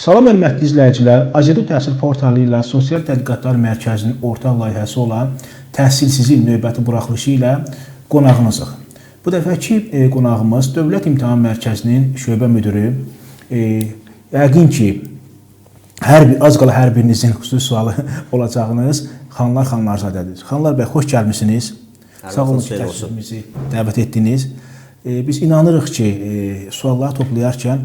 Salam hörmətli izləyicilər, AZEDU Təhsil Portalı ilə Sosial Tədqiqatlar Mərkəzinin ortaq layihəsi olan Təhsilsizin növbəti buraxılışı ilə qonağınızıq. Bu dəfəki qonağımız Dövlət İmtahan Mərkəzinin şöbə müdürü, yəqin ki, az qala hər birinizin xüsusi sualı olacağınız Xanlar Xanlarzadədir. Xanlar bəy, xoş gəlmişsiniz. Sağ olun ki, təşrifimizi dəvət etdiniz. Biz inanırıq ki, sualları toplayarkən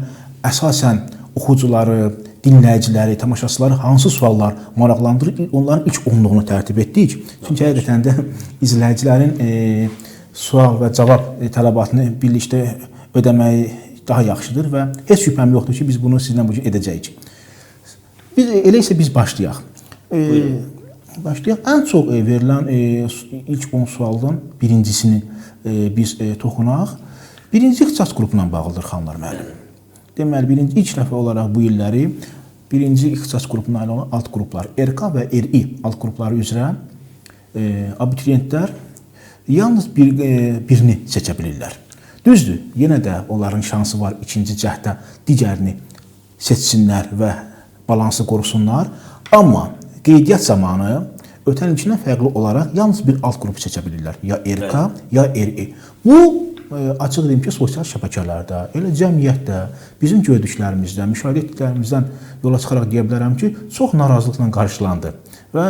əsasən oxucuları, dinləyiciləri, tamaşaçıları hansı suallar maraqlandırır, onların ilk 10-luğunu tərtib etdik. Çünki həqiqətən də izləyicilərin sual və cavab tələbatını birlikdə ödəməyi daha yaxşıdır və heç şübhəm yoxdur ki, biz bunu sizlə bugün edəcəyik. Elə isə biz başlayaq. Ən çox verilən ilk 10 sualdan birincisini biz toxunaq. Birinci ixtisas qrupuna bağlıdır, Xanlar müəllim. Deməli, ilk dəfə olaraq bu illəri birinci ixtisas qrupuna aid olan alt qruplar, RK və RI alt qrupları üzrə abituriyentlər yalnız birini seçə bilirlər. Düzdür, yenə də onların şansı var ikinci cəhdə digərini seçsinlər və balansı qorusunlar. Amma qeydiyyat zamanı ötən ilkindən fərqli olaraq yalnız bir alt qrupu seçə bilirlər. Ya RK, ya RI. Bu, açıq deyim ki, sosial şəbəkələrdə, elə cəmiyyətdə, bizim gördüklərimizdən, müşahidə etdiklərimizdən yola çıxaraq deyə bilərəm ki, çox narazılıqla qarşılandı. Və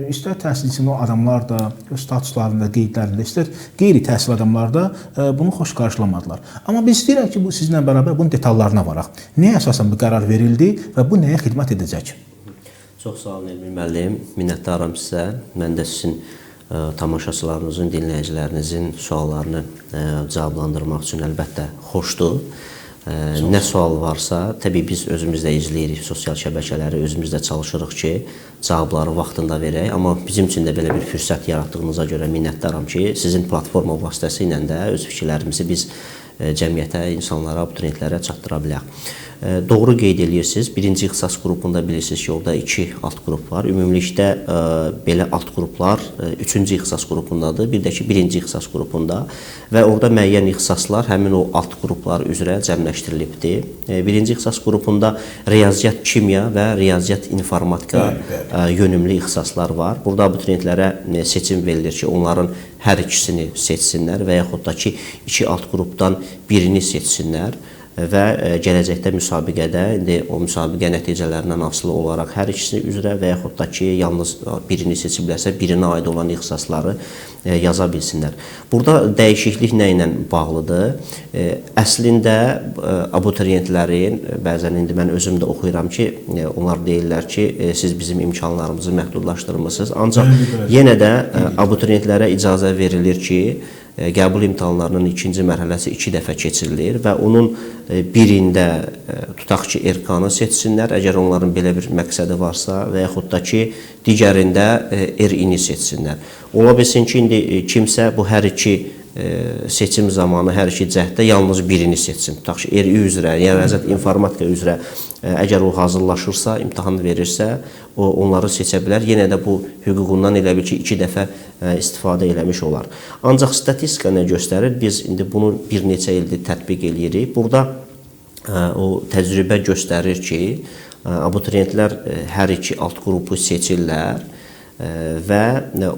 istər təhsilçinin o adamlar da, statuslarında, qeydlərində, istər qeyri-təhsil adamlar da bunu xoş qarşılamadılar. Amma biz istəyirək ki, bu sizinlə bərabər bunun detallarına varaq. Nəyə əsasən bu qərar verildi və bu nəyə xidmət edəcək? Çox sağ olun, Elmin müəllim. Minnətdaram sizə. Mən də sizin tamaşaçılarınızın, dinləyicilərinizin suallarını cavablandırmaq üçün əlbəttə xoşdur. Nə sual varsa, təbii biz özümüz də izləyirik sosial şəbəkələri, özümüz də çalışırıq ki, cavabları vaxtında verək. Amma bizim üçün də belə bir fürsət yaratdığınıza görə minnətdaram ki, sizin platforma vasitəsilə də öz fikirlərimizi biz cəmiyyətə, insanlara, abituriyentlərə çatdıra bilək. Doğru qeyd edirsiniz. Birinci ixtisas qrupunda bilirsiniz ki, orada 2 alt qrup var. Ümumilikdə belə alt qruplar 3-cü ixtisas qrupundadır, bir də ki, 1-ci ixtisas qrupunda və orada müəyyən ixtisaslar həmin o alt qruplar üzrə cəmləşdirilibdir. 1-ci ixtisas qrupunda riyaziyyat kimya və riyaziyyat informatika yönümlü ixtisaslar var. Burada abituriyentlərə seçim verilir ki, onların hər ikisini seçsinlər və yaxud da ki, 2 alt qrupdan birini seçsinlər. Və gələcəkdə müsabiqədə, indi o müsabiqə nəticələrindən asılı olaraq hər ikisi üzrə və yaxud da ki, yalnız birini seçiblərsə, birinə aid olan ixtisasları yaza bilsinlər. Burada dəyişiklik nə ilə bağlıdır? Əslində, abituriyentlərin, bəzən indi mən özüm də oxuyuram ki, onlar deyirlər ki, siz bizim imkanlarımızı məhdudlaşdırmışsınız. Ancaq yenə də abituriyentlərə icazə verilir ki, qəbul imtahanlarının ikinci mərhələsi 2 dəfə keçirilir və onun birində tutaq ki, RK-nı seçsinlər, əgər onların belə bir məqsədi varsa və yaxud da ki, digərində RI-ni seçsinlər. Ola bilsin ki, indi kimsə bu hər iki seçim zamanı hər iki cəhdə yalnız birini seçsin. Tutaq ki, RI üzrə, yəni riyaziyyat informatika üzrə əgər o hazırlaşırsa, imtahan verirsə, onları seçə bilər. Yenə də bu hüququndan elə bil ki, 2 dəfə istifadə eləmiş olar. Ancaq statistika nə göstərir? Biz indi bunu bir neçə ildir tətbiq eləyirik. Burada o təcrübə göstərir ki, abituriyentlər hər iki alt qrupu seçirlər və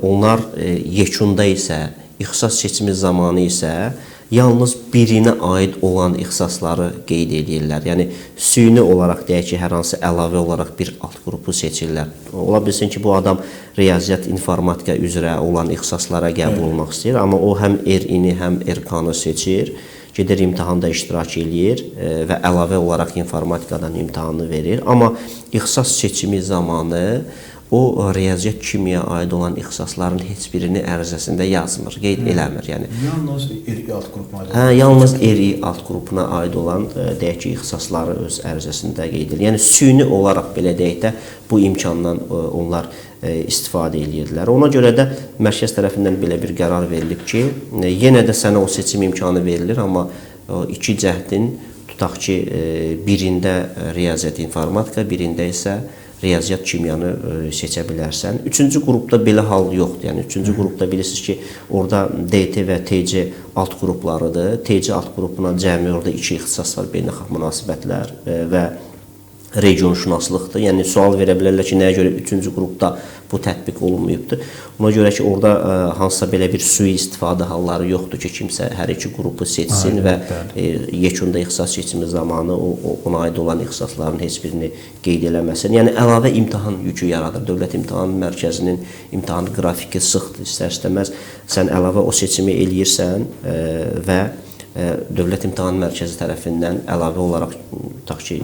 onlar yekunda isə, ixtisas seçimi zamanı isə yalnız birinə aid olan ixtisasları qeyd edirlər. Yəni, süni olaraq deyək ki, hər hansı əlavə olaraq bir alt qrupu seçirlər. Ola bilsin ki, bu adam riyaziyyat informatika üzrə olan ixtisaslara qəbul olmaq istəyir, amma o həm RI-ni, həm RK-nı seçir, gedir imtahanda iştirak edir və əlavə olaraq informatikadan imtahanı verir. Amma ixtisas seçimi zamanı o riyaziyyat kimiyaya aid olan ixtisasların heç birini ərizəsində yazmır, qeyd eləmir. Yalnız RI alt qrupuna aid olan? Yalnız RI alt qrupuna aid olan, deyək ki, ixtisasları öz ərizəsində qeyd edir. Yəni, süni olaraq belə deyək də bu imkandan onlar istifadə edirlər. Ona görə də mərkəz tərəfindən belə bir qərar verilib ki, yenə də sənə o seçim imkanı verilir, amma 2 cəhdin tutaq ki, birində riyaziyyat informatika, birində isə riyaziyyat kimyanı seçə bilərsən. 3-cü qrupda belə hal yoxdur. Yəni, 3-cü qrupda bilirsiniz ki, orada DT və TC alt qruplarıdır. TC alt qrupuna cəmi orada 2 ixtisas var, beynəlxalq münasibətlər və regionşünaslıqdır. Yəni sual verə bilərlər ki, nəyə görə 3-cü qrupda bu tətbiq olunmayıbdır. Ona görə ki, orada hansısa belə bir sui-istifadə halları yoxdur ki, kimsə hər iki qrupu seçsin və yekunda ixtisas seçimi zamanı ona aid olan ixtisasların heç birini qeyd eləməsin. Yəni əlavə imtahan yükü yaradır. Dövlət İmtahan Mərkəzinin imtahan qrafiki sıxdır. İstər-istəməz sən əlavə o seçimi eləyirsən və Dövlət İmtahan Mərkəzi tərəfindən əlavə olaraq tutaq ki,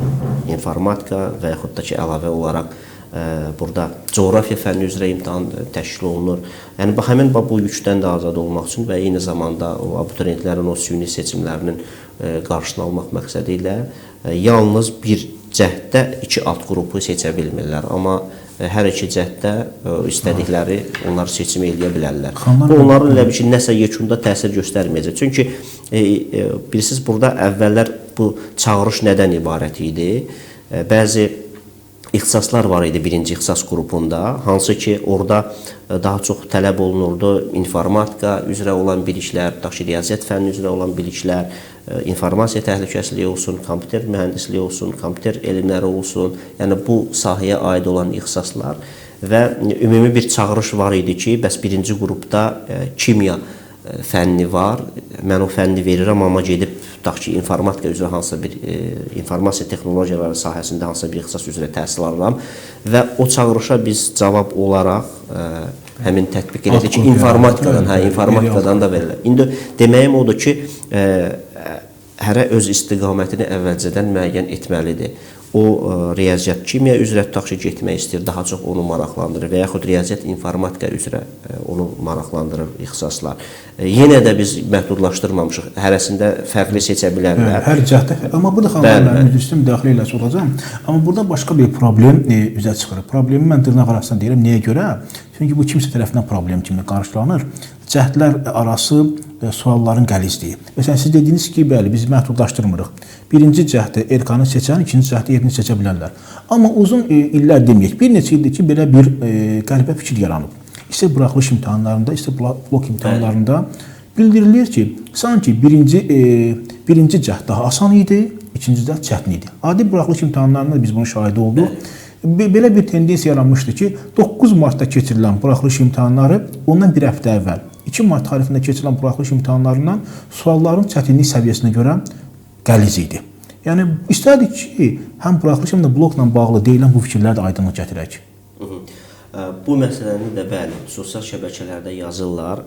informatika və yaxud da ki, əlavə olaraq burada coğrafiya fənni üzrə imtahan təşkil olunur. Yəni həmin bu yükdən də azad olmaq üçün və eyni zamanda o abituriyentlərin o süni seçimlərinin qarşısını almaq məqsədi ilə yalnız bir cəhddə 2 alt qrupu seçə bilmirlər. Amma hər iki cəhddə istədikləri onlar seçim eləyə bilərlər. Bu onların elə bir ki, nəsə yekunda təsir göstərməyəcək. Çünki bilirsiniz, burada əvvəllər bu çağırış nədən ibarət idi? Bəzi ixtisaslar var idi birinci ixtisas qrupunda, hansı ki, orada daha çox tələb olunurdu informatika üzrə olan biliklər, riyaziyyat fənni üzrə olan biliklər, informasiya təhlükəsizliyi olsun, kompüter mühəndisliyi olsun, kompüter elmləri olsun, yəni bu sahəyə aid olan ixtisaslar və ümumi bir çağırış var idi ki, bəs birinci qrupda kimya fənni var, mən o fənni verirəm, amma gedib tutaq ki, informatika üzrə hansısa bir informasiya texnologiyaları sahəsində hansısa bir ixtisas üzrə təhsil alıram və o çağırışa biz cavab olaraq həmin tətbiq elədik ki, informatikadan da verirlər. İndi deməyim odur ki, hərə öz istiqamətini əvvəlcədən müəyyən etməlidir. O riyaziyyat kimya üzrə tutaq ki, getmək istəyir, daha çox onu maraqlandırır və yaxud riyaziyyat informatika üzrə onu maraqlandırır ixtisaslar. Yenə də biz məhdudlaşdırmamışıq, hərəsində fərqli seçə bilərlər. Hər cəhdə, amma burada xanımlar, mən müdürsüm daxil eləsi olacam. Amma burada başqa bir problem üzə çıxır. Problemi mən dırnaq arasında deyirəm, nəyə görə? Çünki bu kimsə tərəfindən problem kimi qarşılanır. Cəhdlər arası sualların qəlizliyi. Məsələn, siz dediniz ki, bəli, biz məhdudlaşdırmırıq. Birinci cəhdə erkanı seçən, ikinci cəhdə yerini seçə bilərlər. Amma uzun illər deməyək, bir neçə ildir ki, belə bir qəlibə fikir yaranıb. İstər buraxılış imtahanlarında, istər blok imtahanlarında bildirilir ki, sanki birinci cəhd daha asan idi, ikinci cəhd çətin idi. Adi buraxılış imtahanlarında biz bunun şahidi olduq. Belə bir tendensiya yaranmışdı ki, 9 martda keçirilən buraxılış imtahanları ondan bir həftə əvvəl 2 mart tarixində keçirilən buraxılış imtahanlarından sualların çətinlik səviyyəsinə görə qəliz idi. Yəni, istədik ki, həm buraxılış həm də blokla bağlı deyilən bu fikirləri də aydınlıq gətirək. Bu məsələni də bəli, sosial şəbəkələrdə yazırlar.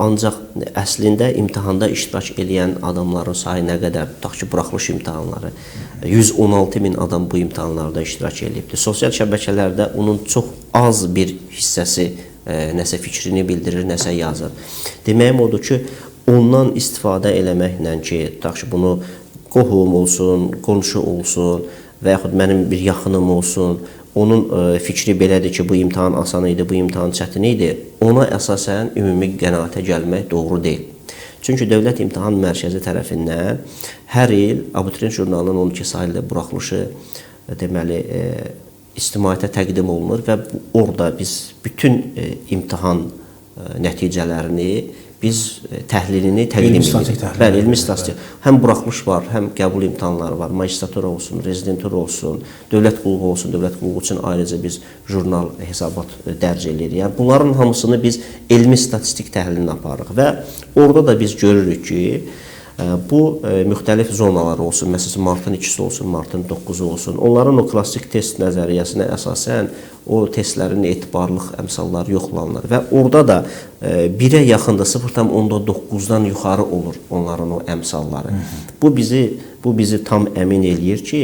Ancaq əslində imtahanda iştirak edən adamların sayı nə qədər, tutaq ki, buraxılış imtahanları 116 min adam bu imtahanlarda iştirak edibdir. Sosial şəbəkələrdə onun çox az bir hissəsi nəsə fikrini bildirir, nəsə yazır. Deməyim odur ki, ondan istifadə eləməklə ki, tutaq ki, bunu qohum olsun, qonşu olsun və yaxud mənim bir yaxınım olsun, onun fikri belədir ki, bu imtahan asan idi, bu imtahan çətin idi, ona əsasən ümumi qənaətə gəlmək doğru deyil. Çünki Dövlət İmtahan Mərkəzi tərəfindən hər il abituriyent jurnalının 12 saylı buraxılışı deməli ictimaiyyətə təqdim olunur və orada biz bütün imtahan nəticələrini biz təhlilini təqdim edirik. Bəli, elmi statistik. Həm buraxılış var, həm qəbul imtahanları var, magistratura olsun, rezidentura olsun, dövlət qulluğu olsun, dövlət qulluğu üçün ayrıca biz jurnal hesabat dərc edirik. Yəni, bunların hamısını biz elmi statistik təhlilini aparırıq və orada da biz görürük ki, bu müxtəlif zonalar olsun, məsələn, martın 2-si olsun, martın 9-u olsun, onların o klassik test nəzəriyyəsinə əsasən o testlərin etibarlıq əmsalları yoxlanılır və orada da 1-ə yaxında 0,9-dan yuxarı olur onların o əmsalları. Bu bizi tam əmin eləyir ki,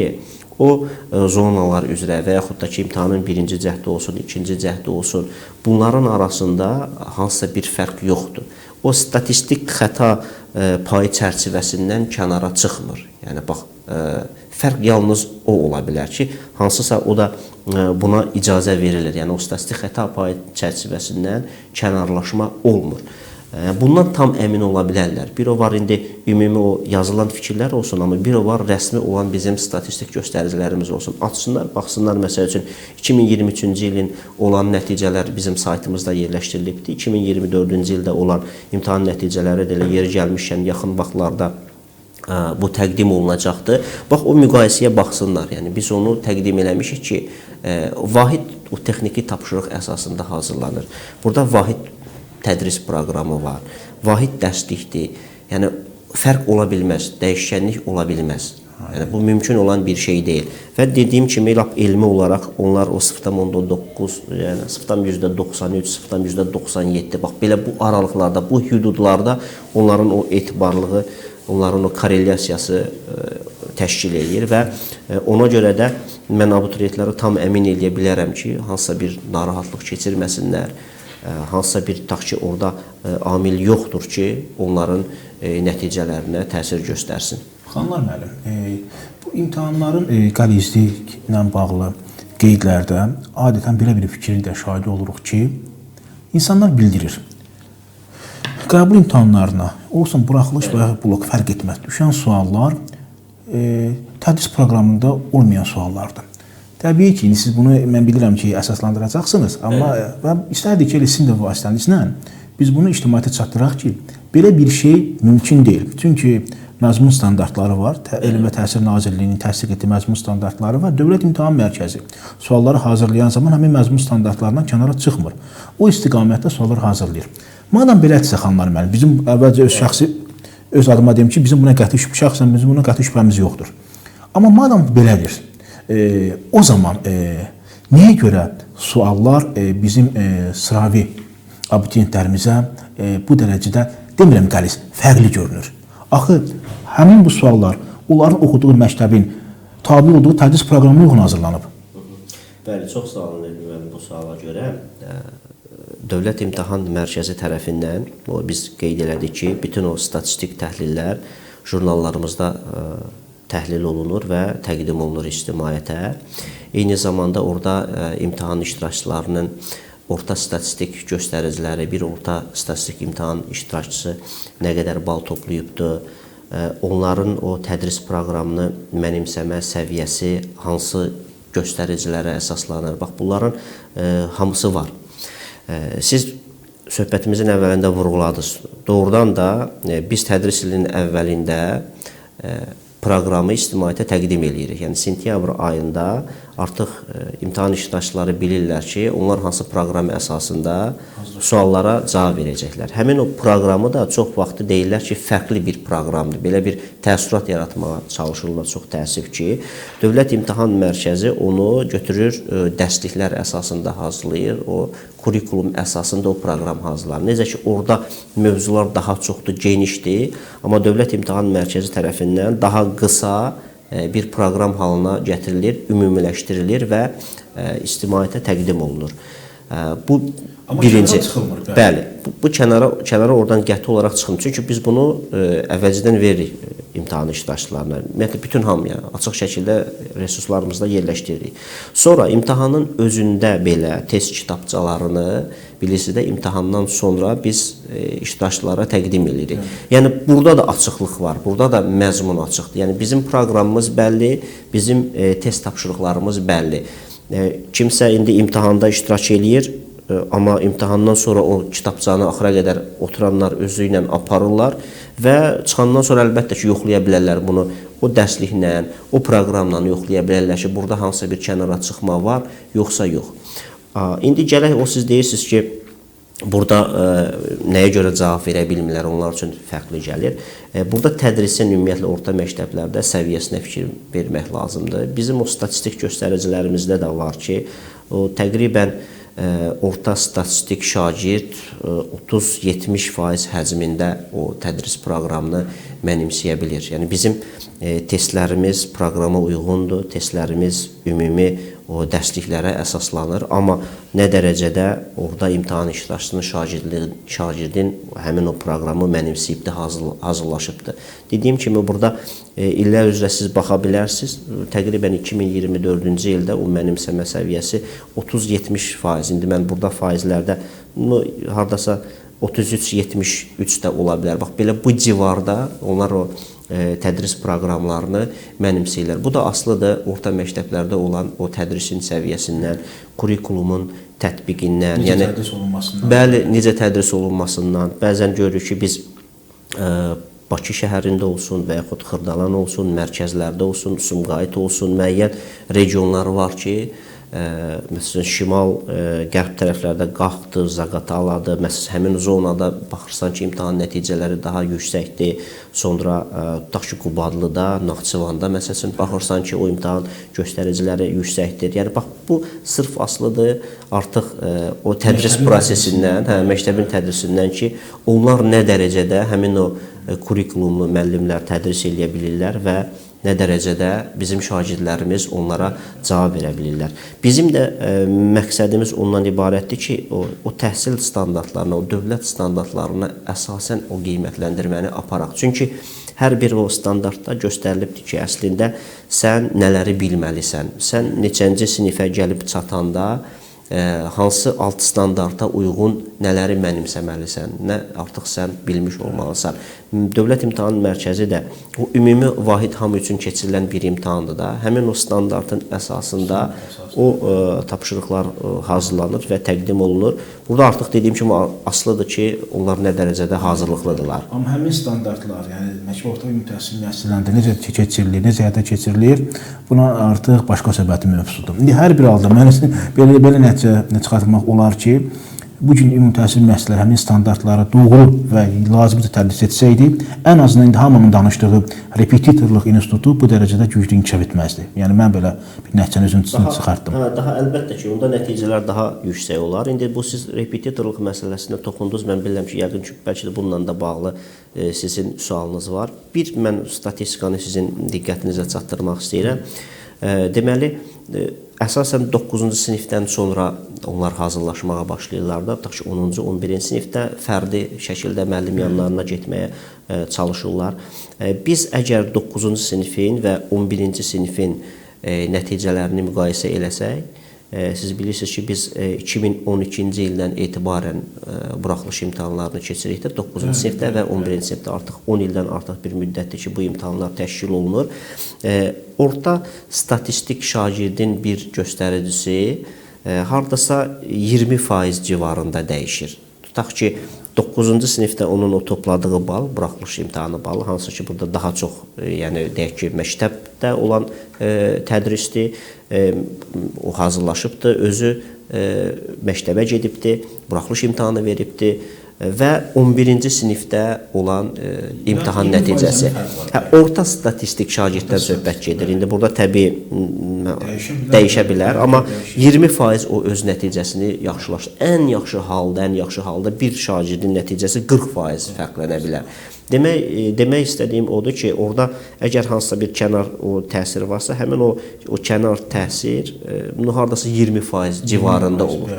o zonalar üzrə və yaxud da ki, imtahanın birinci cəhdi olsun, ikinci cəhdi olsun, bunların arasında hansısa bir fərq yoxdur. O statistik xəta payı çərçivəsindən kənara çıxmır. Yəni, bax, fərq yalnız o ola bilər ki, hansısa o da buna icazə verilir. Yəni, o statistik xəta payı çərçivəsindən kənarlaşma olmur. Bundan tam əmin ola bilərlər. Bir o var, indi ümumi o yazılan fikirlər olsun, amma bir o var, rəsmi olan bizim statistik göstəricilərimiz olsun. Açsınlar, baxsınlar, məsəl üçün 2023-cü ilin olan nəticələr bizim saytımızda yerləşdirilibdir. 2024-cü ildə olan imtahan nəticələri də elə yeri gəlmişkən yaxın vaxtlarda bu təqdim olunacaqdır. Bax, o müqayisəyə baxsınlar. Yəni, biz onu təqdim eləmişik ki, vahid o texniki tapşırıq əsasında hazırlanır. Burada vahid tədris proqramı var, vahid dərslikdir. Yəni, fərq ola bilməz, dəyişkənlik ola bilməz. Yəni, bu mümkün olan bir şey deyil. Və dediyim kimi, elmi olaraq onlar o 0,9, yəni 0,93, 0,97, bax, belə bu aralıqlarda, bu hüdudlarda onların o etibarlığı, onların o korrelyasiyası təşkil edir və ona görə də mən abituriyentləri tam əmin edə bilərəm ki, hansısa bir narahatlıq keçirməsinlər, hansısa bir tutaq ki, orada amil yoxdur ki, onların nəticələrinə təsir göstərsin. Xanlar müəllim, bu imtahanların qəlizliklə bağlı qeydlərdə adətən belə bir fikrin də şahidi oluruq ki, insanlar bildirir. Qəbul imtahanlarına olsun buraxılış və blok fərq etməz düşən suallar tədris proqramında olmayan suallardır. Təbii ki, siz bunu mən bilirəm ki, əsaslandıracaqsınız, amma istərdik ki, sizin də vasitənizlə biz bunu ictimaiyyətə çatdıraq ki, belə bir şey mümkün deyil. Çünki məzmun standartları var, Elm və Təhsil Nazirliyinin təsdiq etdiyi məzmun standartları var. Dövlət İmtahan Mərkəzi sualları hazırlayan zaman həmin məzmun standartlarından kənara çıxmır. O istiqamətdə suallar hazırlayır. Madam belədirsə, xanlar müəllim, bizim əvvəlcə öz adıma deyim ki, bizim buna qəti şübhəmiz yoxdur. Amma madam belədir, o zaman niyə görə suallar bizim sıravi abituriyentlərimizə bu dərəcədə, demirəm qəliz, fərqli görünür? Axı, həmin bu suallar onların oxuduğu məktəbin tabi olduğu tədris proqramına uyğun hazırlanıb. Bəli, çox sağ olun bu suala görə. Dövlət İmtahan Mərkəzi tərəfindən biz qeyd elədik ki, bütün o statistik təhlillər jurnallarımızda təhlil olunur və təqdim olunur ictimaiyyətə. Eyni zamanda orada imtahan iştirakçılarının orta statistik göstəriciləri, bir orta statistik imtahan iştirakçısı nə qədər bal toplayıbdır, onların o tədris proqramını mənimsəmə səviyyəsi hansı göstəricilərə əsaslanır. Bax, bunların hamısı var. Siz söhbətimizin əvvəlində vurğuladınız. Doğrudan da biz tədris ilinin əvvəlində proqramı ictimaiyyətə təqdim edirik. Yəni, sentyabr ayında artıq imtahan iştirakçıları bilirlər ki, onlar hansı proqram əsasında suallara cavab verəcəklər. Həmin o proqramı da çox vaxtı deyirlər ki, fərqli bir proqramdır. Belə bir təəssürat yaratmağa çalışırlar, çox təəssüf ki. Dövlət İmtahan Mərkəzi onu götürür, dərsliklər əsasında hazırlayır, o kurikulum əsasında o proqram hazırlanır. Necə ki, orada mövzular daha çoxdur, genişdir, amma Dövlət İmtahan Mərkəzi tərəfindən daha qısa bir proqram halına gətirilir, ümumiləşdirilir və ictimaiyyətə təqdim olunur. Bu birinci. Bəli, bu kənara oradan qəti olaraq çıxmır. Çünki biz bunu əvvəlcədən veririk imtahan iştirakçılarına. Ümumiyyətlə, bütün hamıya açıq şəkildə resurslarımızda yerləşdiririk. Sonra imtahanın özündə belə test kitabçalarını bilirsiniz də imtahandan sonra biz iştirakçılara təqdim edirik. Yəni, burada da açıqlıq var, burada da məzmun açıqdır. Yəni, bizim proqramımız bəlli, bizim test tapşırıqlarımız bəlli. Kimsə indi imtahanda iştirak eləyir, amma imtahandan sonra o kitabçanı axıra qədər oturanlar özü ilə aparırlar və çıxandan sonra əlbəttə ki, yoxlaya bilərlər bunu. O dərsliklə, o proqramla yoxlaya bilərlər ki, burada hansısa bir kənara çıxma var, yoxsa yox. İndi gələk, siz deyirsiniz ki, burada nəyə görə cavab verə bilmirlər, onlar üçün fərqli gəlir. Burada tədrisin ümumiyyətlə orta məktəblərdə səviyyəsinə fikir vermək lazımdır. Bizim o statistik göstəricilərimizdə də var ki, təqribən orta statistik şagird 30-70% həcmində o tədris proqramını mənimsəyə bilir. Yəni, bizim testlərimiz proqrama uyğundur, testlərimiz ümumi o dərsliklərə əsaslanır. Amma nə dərəcədə orada imtahan iştirakçısının şagirdin həmin o proqramı mənimsəyibdir, hazırlaşıbdır. Dediyim kimi, burada illər üzrə siz baxa bilərsiniz. Təqribən 2024-cü ildə o mənimsəmə səviyyəsi 30-70%. İndi mən burada faizlərdə haradasa 33-73 də ola bilər. Bax, belə bu civarda onlar o tədris proqramlarını mənimsəyirlər. Bu da asılıdır orta məktəblərdə olan o tədrisin səviyyəsindən, kurikulumun tətbiqindən, necə tədris olunmasından. Bəli, necə tədris olunmasından. Bəzən görürük ki, biz Bakı şəhərində olsun və yaxud Xırdalan olsun, mərkəzlərdə olsun, Sumqayıt olsun, müəyyən regionlar var ki, məsələn, şimal-qərb tərəflərdə Qaxdır, Zaqataladır, məsələn, həmin zonada baxırsan ki, imtahan nəticələri daha yüksəkdir, sonra tutaq ki, Qubadlıda, Naxçıvanda, məsələn, baxırsan ki, o imtahan göstəriciləri yüksəkdir. Yəni, bax, bu sırf asılıdır artıq o tədris prosesindən, məktəbin tədrisindən ki, onlar nə dərəcədə həmin o kurikulumlu müəllimlər tədris edə bilirlər və nə dərəcədə bizim şagirdlərimiz onlara cavab verə bilirlər. Bizim də məqsədimiz ondan ibarətdir ki, o təhsil standartlarına, o dövlət standartlarına əsasən o qiymətləndirməni aparaq. Çünki hər bir o standartda göstərilibdir ki, əslində sən nələri bilməlisən, sən neçənci sinifə gəlib çatanda hansı alt standarta uyğun nələri mənimsəməlisən, nə artıq sən bilmiş olmalısan. Dövlət İmtahan Mərkəzi də o ümumi vahid hamı üçün keçirilən bir imtahandır da. Həmin o standartın əsasında o tapşırıqlar hazırlanır və təqdim olunur. Burada artıq dediyim kimi asılıdır ki, onlar nə dərəcədə hazırlıqlıdırlar. Amma həmin standartlar, yəni məktəb orta ümumi təhsil müəssisələrində necə keçirilir, necə həyata keçirilir, buna artıq başqa söhbətin mövzusudur. İndi hər bir halda mənə belə nəticə çıxartmaq olar ki, bugün ümumi təhsil müəssisələri həmin standartları doğru və lazımca tədris etsəydi, ən azından indi hamının danışdığı repetitorluq institutu bu dərəcədə güclü inkişaf etməzdi. Yəni mən belə bir nəticənin özünü çıxartdım. Daha əlbəttə ki, onda nəticələr daha yüksək olar. İndi bu siz repetitorluq məsələsinə toxundunuz. Mən bilirəm ki, yəqin ki, bəlkə də bununla da bağlı sizin sualınız var. Bir, mən statistikanı sizin diqqətinizə çatdırmaq istəyirəm. Deməli, əsasən 9-cu sinifdən sonra onlar hazırlaşmağa başlayırlar da, tutaq ki, 10-cu, 11-ci sinifdə fərdi şəkildə müəllim yanlarına getməyə çalışırlar. Biz əgər 9-cu sinifin və 11-ci sinifin nəticələrini müqayisə eləsək, siz bilirsiniz ki, biz 2012-ci ildən etibarən buraxılış imtahanlarını keçirikdir. 9-cu sinifdə və 11-ci sinifdə artıq 10 ildən artıq bir müddətdir ki, bu imtahanlar təşkil olunur. Orta statistik şagirdin bir göstəricisi hardasa 20% civarında dəyişir. Tutaq ki, 9-cu sinifdə onun o topladığı bal, buraxılış imtahanı balı, hansı ki, burada daha çox, yəni deyək ki, məktəbdə olan tədrisdir, o hazırlaşıbdır, özü məktəbə gedibdir, buraxılış imtahanı veribdir və 11-ci sinifdə olan imtahan nəticəsi. Orta statistik şagirddən söhbət gedir. İndi burada təbii dəyişə bilər, amma 20% o öz nəticəsini yaxşılaşdır. Ən yaxşı halda bir şagirdin nəticəsi 40% fərqlənə bilər. Demək istədiyim odur ki, orada əgər hansısa bir kənar o təsir varsa, həmin o kənar təsir hardasa 20% civarında olur.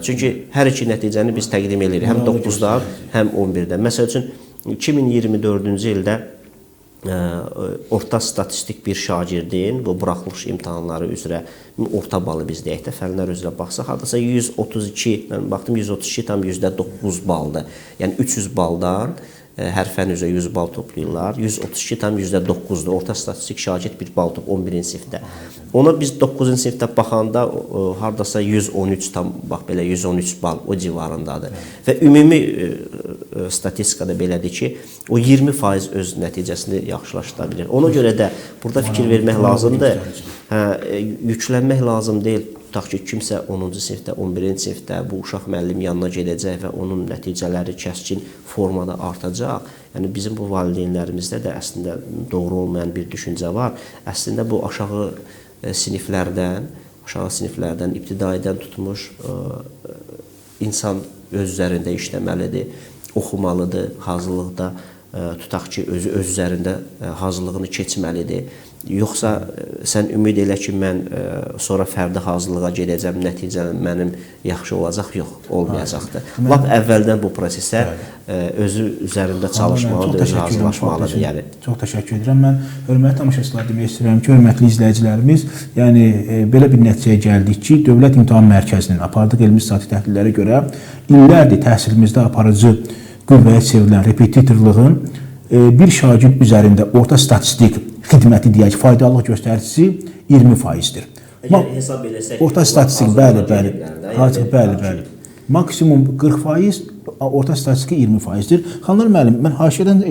Çünki hər iki nəticəni biz təqdim edirik, həm 9-da, həm 11-də. Məsəl üçün, 2024-cü ildə orta statistik bir şagirdin bu buraxılış imtahanları üzrə orta balı biz deyək də fənlər üzrə baxsaq, hardasa 132, mən baxdım 132,9 baldır. Yəni 300 baldan hər fən üzrə 100 bal toplayırlar. 132,9-dur. Orta statistik şagird bir bal toplayır 11-ci sinifdə. Ona biz 9-cu sinifdə baxanda hardasa 113 tam, bax belə 113 bal o civarındadır. Və ümumi statistikada belədir ki, o 20% öz nəticəsini yaxşılaşdıra bilir. Ona görə də burada fikir vermək lazımdır. Yüklənmək lazım deyil. Tutaq ki, kimsə 10-cu sinifdə, 11-ci sinifdə bu uşaq müəllim yanına gedəcək və onun nəticələri kəskin formada artacaq. Yəni, bizim bu valideynlərimizdə də əslində doğru olmayan bir düşüncə var. Əslində, bu aşağı siniflərdən, ibtidaidən tutmuş insan öz üzərində işləməlidir, oxumalıdır, hazırlıqda tutaq ki, öz üzərində hazırlığını keçməlidir. Yoxsa sən ümid elə ki, mən sonra fərdi hazırlığa gedəcəm, nəticə mənim yaxşı olacaq, yox, olmayacaqdır. Lap əvvəldən bu prosesə özü üzərində çalışmalıdır, özü hazırlaşmalıdır. Çox təşəkkür edirəm. Mən hörmətli tamaşaçılar demək istəyirəm ki, hörmətli izləyicilərimiz, yəni belə bir nəticəyə gəldik ki, Dövlət İmtahan Mərkəzinin apardığı elmi statistik təhlillərə görə illərdir təhsilimizdə aparıcı qüvvəyə çevrilən repetitorluğun bir şagird üzərində orta statistik xidməti deyək, faydalılıq göstəricisi 20%-dir. Orta statistik, bəli. Maksimum 40%, orta statistika 20%-dir. Xanlar müəllim, mən haşiyədən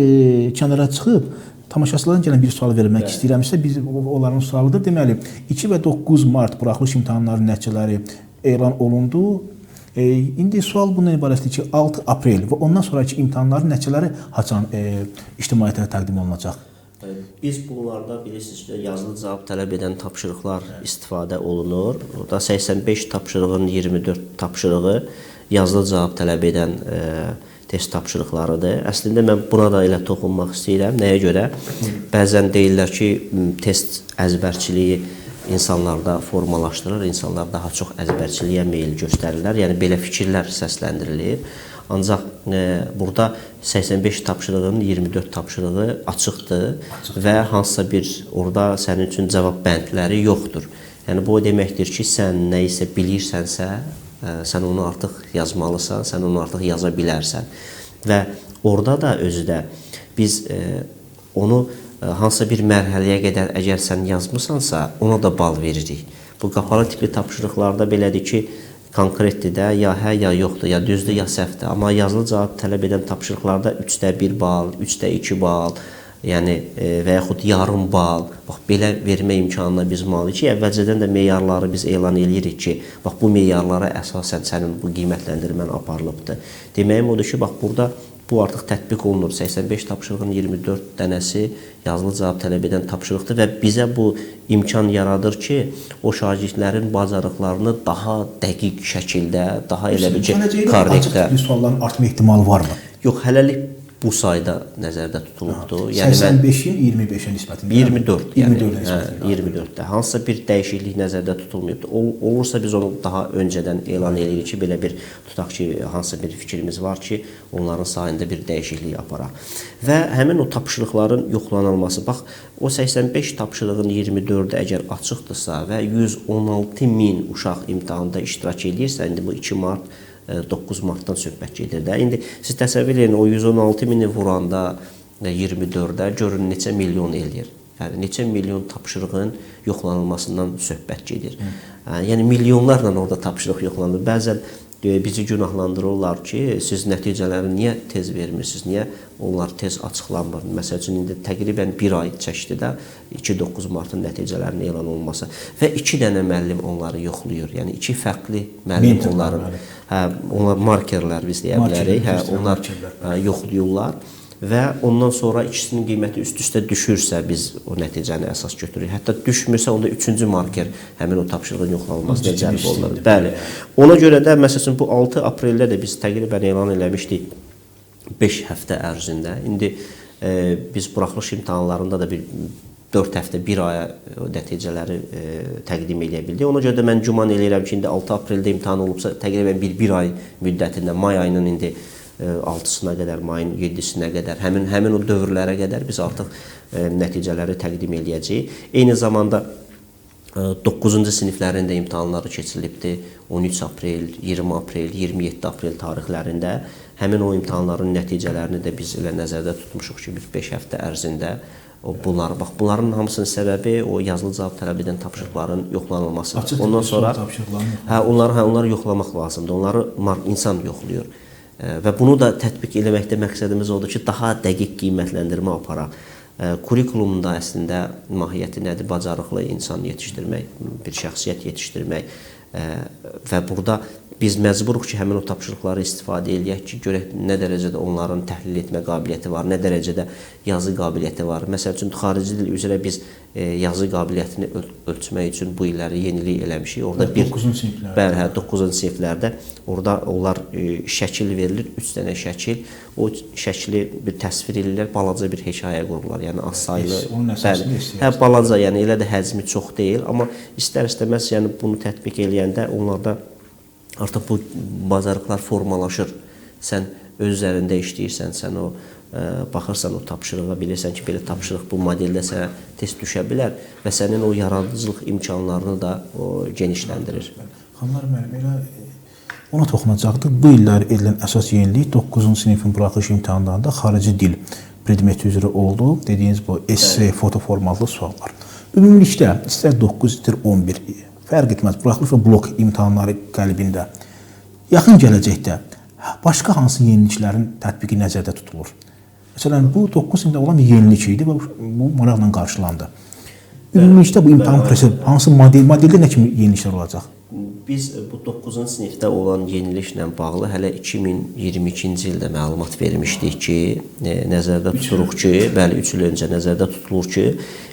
kənara çıxıb tamaşaçıların gələn bir sual vermək istəyirəmsə, biz onların sualıdır. Deməli, 2 və 9 mart buraxılış imtahanlarının nəticələri elan olundu. İndi sual bundan ibarətdir ki, 6 aprel və ondan sonraki imtahanların nəticələri haçan ictimaiyyətə təqdim olunacaq? Biz bunlarda bilirsiniz ki, yazılı cavab tələb edən tapşırıqlar istifadə olunur. Orada 85 tapşırığın 24 tapşırığı yazılı cavab tələb edən test tapşırıqlarıdır. Əslində mən buna da elə toxunmaq istəyirəm. Nəyə görə? Bəzən deyirlər ki, test əzbərçiliyi insanlarda formalaşdırır, insanlar daha çox əzbərçiliyə meyil göstərirlər. Yəni belə fikirlər səsləndirilir. Ancaq burada 85 tapşırığın 24 tapşırığı açıqdır və hansısa bir orada sənin üçün cavab bəndləri yoxdur. Yəni bu o deməkdir ki, sən nə isə bilirsənsə, sən onu artıq yazmalısan, sən onu artıq yaza bilərsən. Və orada da özü də biz onu hansısa bir mərhələyə qədər əgər sən yazmısansa, ona da bal veririk. Bu qapalı tipli tapşırıqlarda belədir ki, konkretdir də, ya hə, ya yoxdur, ya düzdür, ya səhvdir. Amma yazılı cavab tələb edən tapşırıqlarda 3də 1 bal, 3də 2 bal, yəni və yaxud yarım bal, bax belə vermə imkanına biz malik ki, əvvəlcədən də meyarları biz elan edirik ki, bax bu meyarlara əsasən sənin bu qiymətləndirmən aparılıbdır. Deməyim odur ki, bax burada bu artıq tətbiq olunur. 85 tapşırığın 24 dənəsi yazılı cavab tələb edən tapşırıqdır və bizə bu imkan yaradır ki, o şagirdlərin bacarıqlarını daha dəqiq şəkildə, daha elə bir ki, korrektdə. Açıq sualların artma ehtimalı varmı? Yox, hələlik bu sayda nəzərdə tutulubdur. 85-in 25-ə nisbətində. 24, yəni 24-də. Hansısa bir dəyişiklik nəzərdə tutulmayıbdır. Olursa biz onu daha öncədən elan edirik ki, belə bir tutaq ki, hansısa bir fikrimiz var ki, onların sayında bir dəyişiklik aparaq. Və həmin o tapşırıqların yoxlanılması, bax, o 85 tapşırığın 24-də əgər açıqdırsa və 116 min uşaq imtahanda iştirak edirsə, indi bu 2 mart 9 martdan söhbət gedir də. İndi siz təsəvvür edin, o 116 mini vuranda 24-də görün neçə milyon eləyir. Yəni neçə milyon tapşırığın yoxlanılmasından söhbət gedir. Yəni milyonlarla orada tapşırıq yoxlanılır. Bəzən bizi günahlandırırlar ki, siz nəticələri niyə tez vermirsiniz, niyə onlar tez açıqlanmır? Məsəl üçün, indi təqribən 1 ay çəkdi də 2-9 martın nəticələrinin elan olunması və 2 dənə müəllim onları yoxlayır. Yəni 2 fərqli müəllim onların, onlar markerlər biz deyə bilərik, onlar yoxlayırlar. Və ondan sonra ikisinin qiyməti üst-üstə düşürsə biz o nəticəni əsas götürürük. Hətta düşmürsə onda 3-cü marker həmin o tapşırığın yoxlanılmasına cəlb olunur. Bəli. Ona görə də məsələn bu 6 apreldə də biz təqribən elan eləmişdik 5 həftə ərzində. İndi biz buraxılış imtahanlarında da bir 4 həftə, 1 aya nəticələri təqdim edə bildik. Ona görə də mən güman eləyirəm ki, indi 6 apreldə imtahan olubsa təqribən 1 ay müddətində, may ayının indi 6-sına qədər, mayın 7-sinə qədər, həmin o dövrlərə qədər biz artıq nəticələri təqdim eləyəcəyik. Eyni zamanda 9-cu siniflərin də imtahanları keçirilibdir. 13 aprel, 20 aprel, 27 aprel tarixlərində həmin o imtahanların nəticələrini də biz elə nəzərdə tutmuşuq ki, 5 həftə ərzində bunların hamısının səbəbi o yazılı cavab tələb edən tapşırıqların yoxlanılmasıdır. Ondan sonra onları yoxlamaq lazımdır. Onları insan yoxlayır. Və bunu da tətbiq eləməkdə məqsədimiz odur ki, daha dəqiq qiymətləndirmə aparaq. Kurikulumda əslində mahiyyəti nədir? Bacarıqlı insan yetişdirmək, bir şəxsiyyət yetişdirmək və burada biz məcburuq ki, həmin o tapşırıqları istifadə eləyək ki, görək nə dərəcədə onların təhlil etmə qabiliyyəti var, nə dərəcədə yazı qabiliyyəti var. Məsəl üçün, xarici dil üzrə biz yazı qabiliyyətini ölçmək üçün bu illəri yenilik eləmişik. Orada 9-cu siniflərdə. 9-cu siniflərdə orada onlar şəkil verilir, 3 dənə şəkil. O şəkli bir təsvir edirlər, balaca bir hekayə qururlar. Yəni az saylı. Balaca, yəni elə də həcmi çox deyil, amma istər-istəməz yəni bunu tətbiq eləyəndə onlarda artıq bu bacarıqlar formalaşır. Sən öz üzərində işləyirsən, sən o baxırsan o tapşırığa, bilirsən ki, belə tapşırıq bu modeldə sənə test düşə bilər və sənin o yaradıcılıq imkanlarını da genişləndirir. Xanlar müəllim, elə ona toxunacaqdıq. Bu illər edilən əsas yenilik 9-cu sinifin buraxılış imtahanlarında xarici dil predmeti üzrə oldu. Dediyiniz bu esse, foto formatlı suallar. Ümumilikdə istər 9, istər 11 fərq etməz. Buraxılış və blok imtahanları qəlbində yaxın gələcəkdə başqa hansı yeniliklərin tətbiqi nəzərdə tutulur? Məsələn, bu 9 sinifdə olan bir yenilik idi və bu maraqla qarşılandı. Ümumilikdə bu imtahan prosesi hansı modeldə nə kimi yeniliklər olacaq? Biz bu 9-cu sinifdə olan yeniliklə bağlı hələ 2022-ci ildə məlumat vermişdik ki, nəzərdə tuturuq ki, bəli 3 il öncə nəzərdə tutulur ki,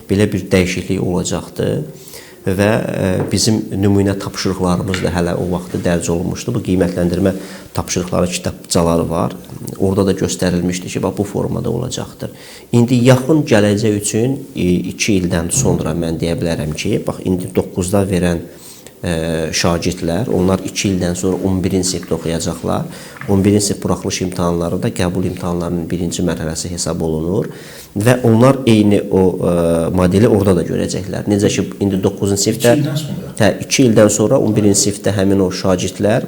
belə bir dəyişiklik olacaqdır və bizim nümunə tapşırıqlarımız da hələ o vaxtı dərc olunmuşdu. Bu qiymətləndirmə tapşırıqları kitabçaları var. Orada da göstərilmişdi ki, bu formada olacaqdır. İndi yaxın gələcək üçün 2 ildən sonra mən deyə bilərəm ki, indi 9-da verən şagirdlər, onlar 2 ildən sonra 11-ci sinifdə oxuyacaqlar. 11-ci sinif buraxılış imtahanları da qəbul imtahanlarının birinci mərhələsi hesab olunur və onlar eyni o modeli orada da görəcəklər. Necə ki, indi 9-cu sinifdə 2 ildən sonra 11-ci sinifdə həmin o şagirdlər,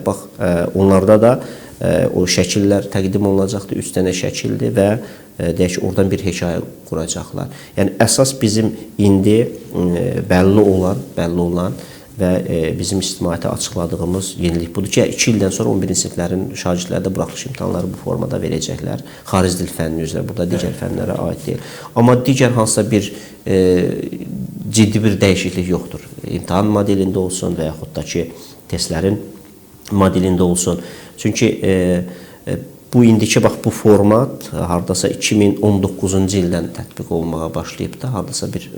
onlarda da o şəkillər təqdim olunacaqdır, 3 dənə şəkildir və deyək ki, oradan bir hekayə quracaqlar. Yəni, əsas bizim indi bəlli olan və bizim ictimaiyyətə açıqladığımız yenilik budur ki, 2 ildən sonra 11-ci siniflərin şagirdləri də buraxılış imtahanları bu formada verəcəklər. Xarici dil fənni üzrə, burada digər fənlərə aid deyil. Amma digər hansısa bir ciddi bir dəyişiklik yoxdur. İmtahan modelində olsun və yaxud da ki, testlərin modelində olsun. Çünki bu indiki bu format hardasa 2019-cu ildən tətbiq olmağa başlayıb da, hardasa bir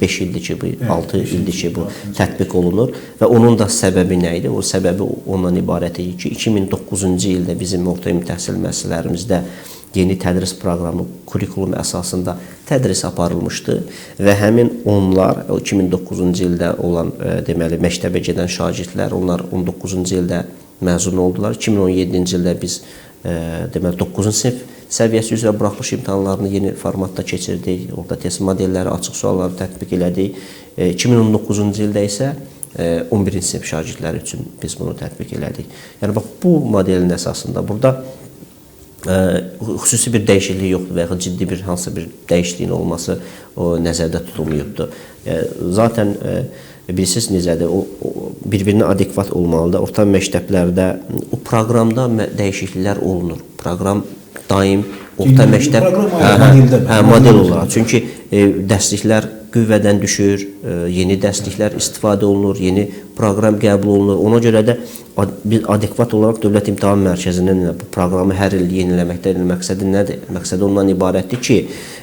5 ildir ki, 6 ildir ki, bu tətbiq olunur və onun da səbəbi nə idi? O səbəbi ondan ibarət idi ki, 2009-cu ildə bizim orta təhsil müəssisələrimizdə yeni tədris proqramı, kurikulum əsasında tədris aparılmışdı və həmin onlar 2009-cu ildə olan deməli məktəbə gedən şagirdlər, onlar 19-cu ildə məzun oldular. 2017-ci ildə biz deməli 9-cu sinif səviyyəsi üzrə buraxılış imtahanlarını yeni formatda keçirdik. Orada test modelləri, açıq sualları tətbiq elədik. 2019-cu ildə isə 11-ci sinif şagirdləri üçün biz bunu tətbiq elədik. Yəni bu modelin əsasında burada xüsusi bir dəyişiklik yoxdur və yaxud ciddi bir hansısa bir dəyişikliyin olması nəzərdə tutulmayıbdır. Zaten bilirsiniz necədir, o bir-birinə adekvat olmalıdır. Orta məktəblərdə o proqramda dəyişikliklər olunur. Proqram daim orta məktəb model olaraq. Çünki dərsliklər qüvvədən düşür, yeni dərsliklər istifadə olunur, yeni proqram qəbul olunur. Ona görə də biz adekvat olaraq Dövlət İmtahan Mərkəzinin bu proqramı hər il yeniləməkdə məqsədi nədir? Məqsədi ondan ibarətdir ki,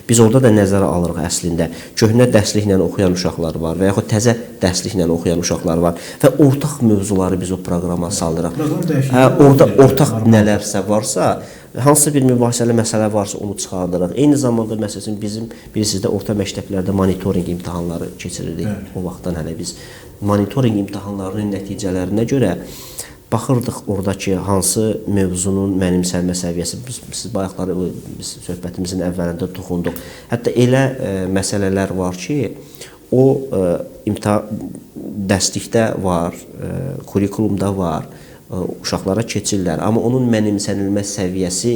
biz orada da nəzərə alırıq əslində. Köhnə dərsliklə oxuyan uşaqlar var və yaxud təzə dərsliklə oxuyan uşaqlar var və ortaq mövzuları biz o proqrama salırıq. Orada ortaq nələrsə varsa, hansısa bir mübahisəli məsələ varsa onu çıxardırıq. Eyni zamanda məsələn bizim bilirsiniz də orta məktəblərdə monitorinq imtahanları keçirirdik. O vaxtdan hələ biz monitorinq imtahanlarının nəticələrinə görə baxırdıq oradakı hansı mövzunun mənimsənmə səviyyəsi. Biz bayaqları biz söhbətimizin əvvəlində toxunduq. Hətta elə məsələlər var ki, o dərslikdə var, kurikulumda var, uşaqlara keçirlər. Amma onun mənimsənilmə səviyyəsi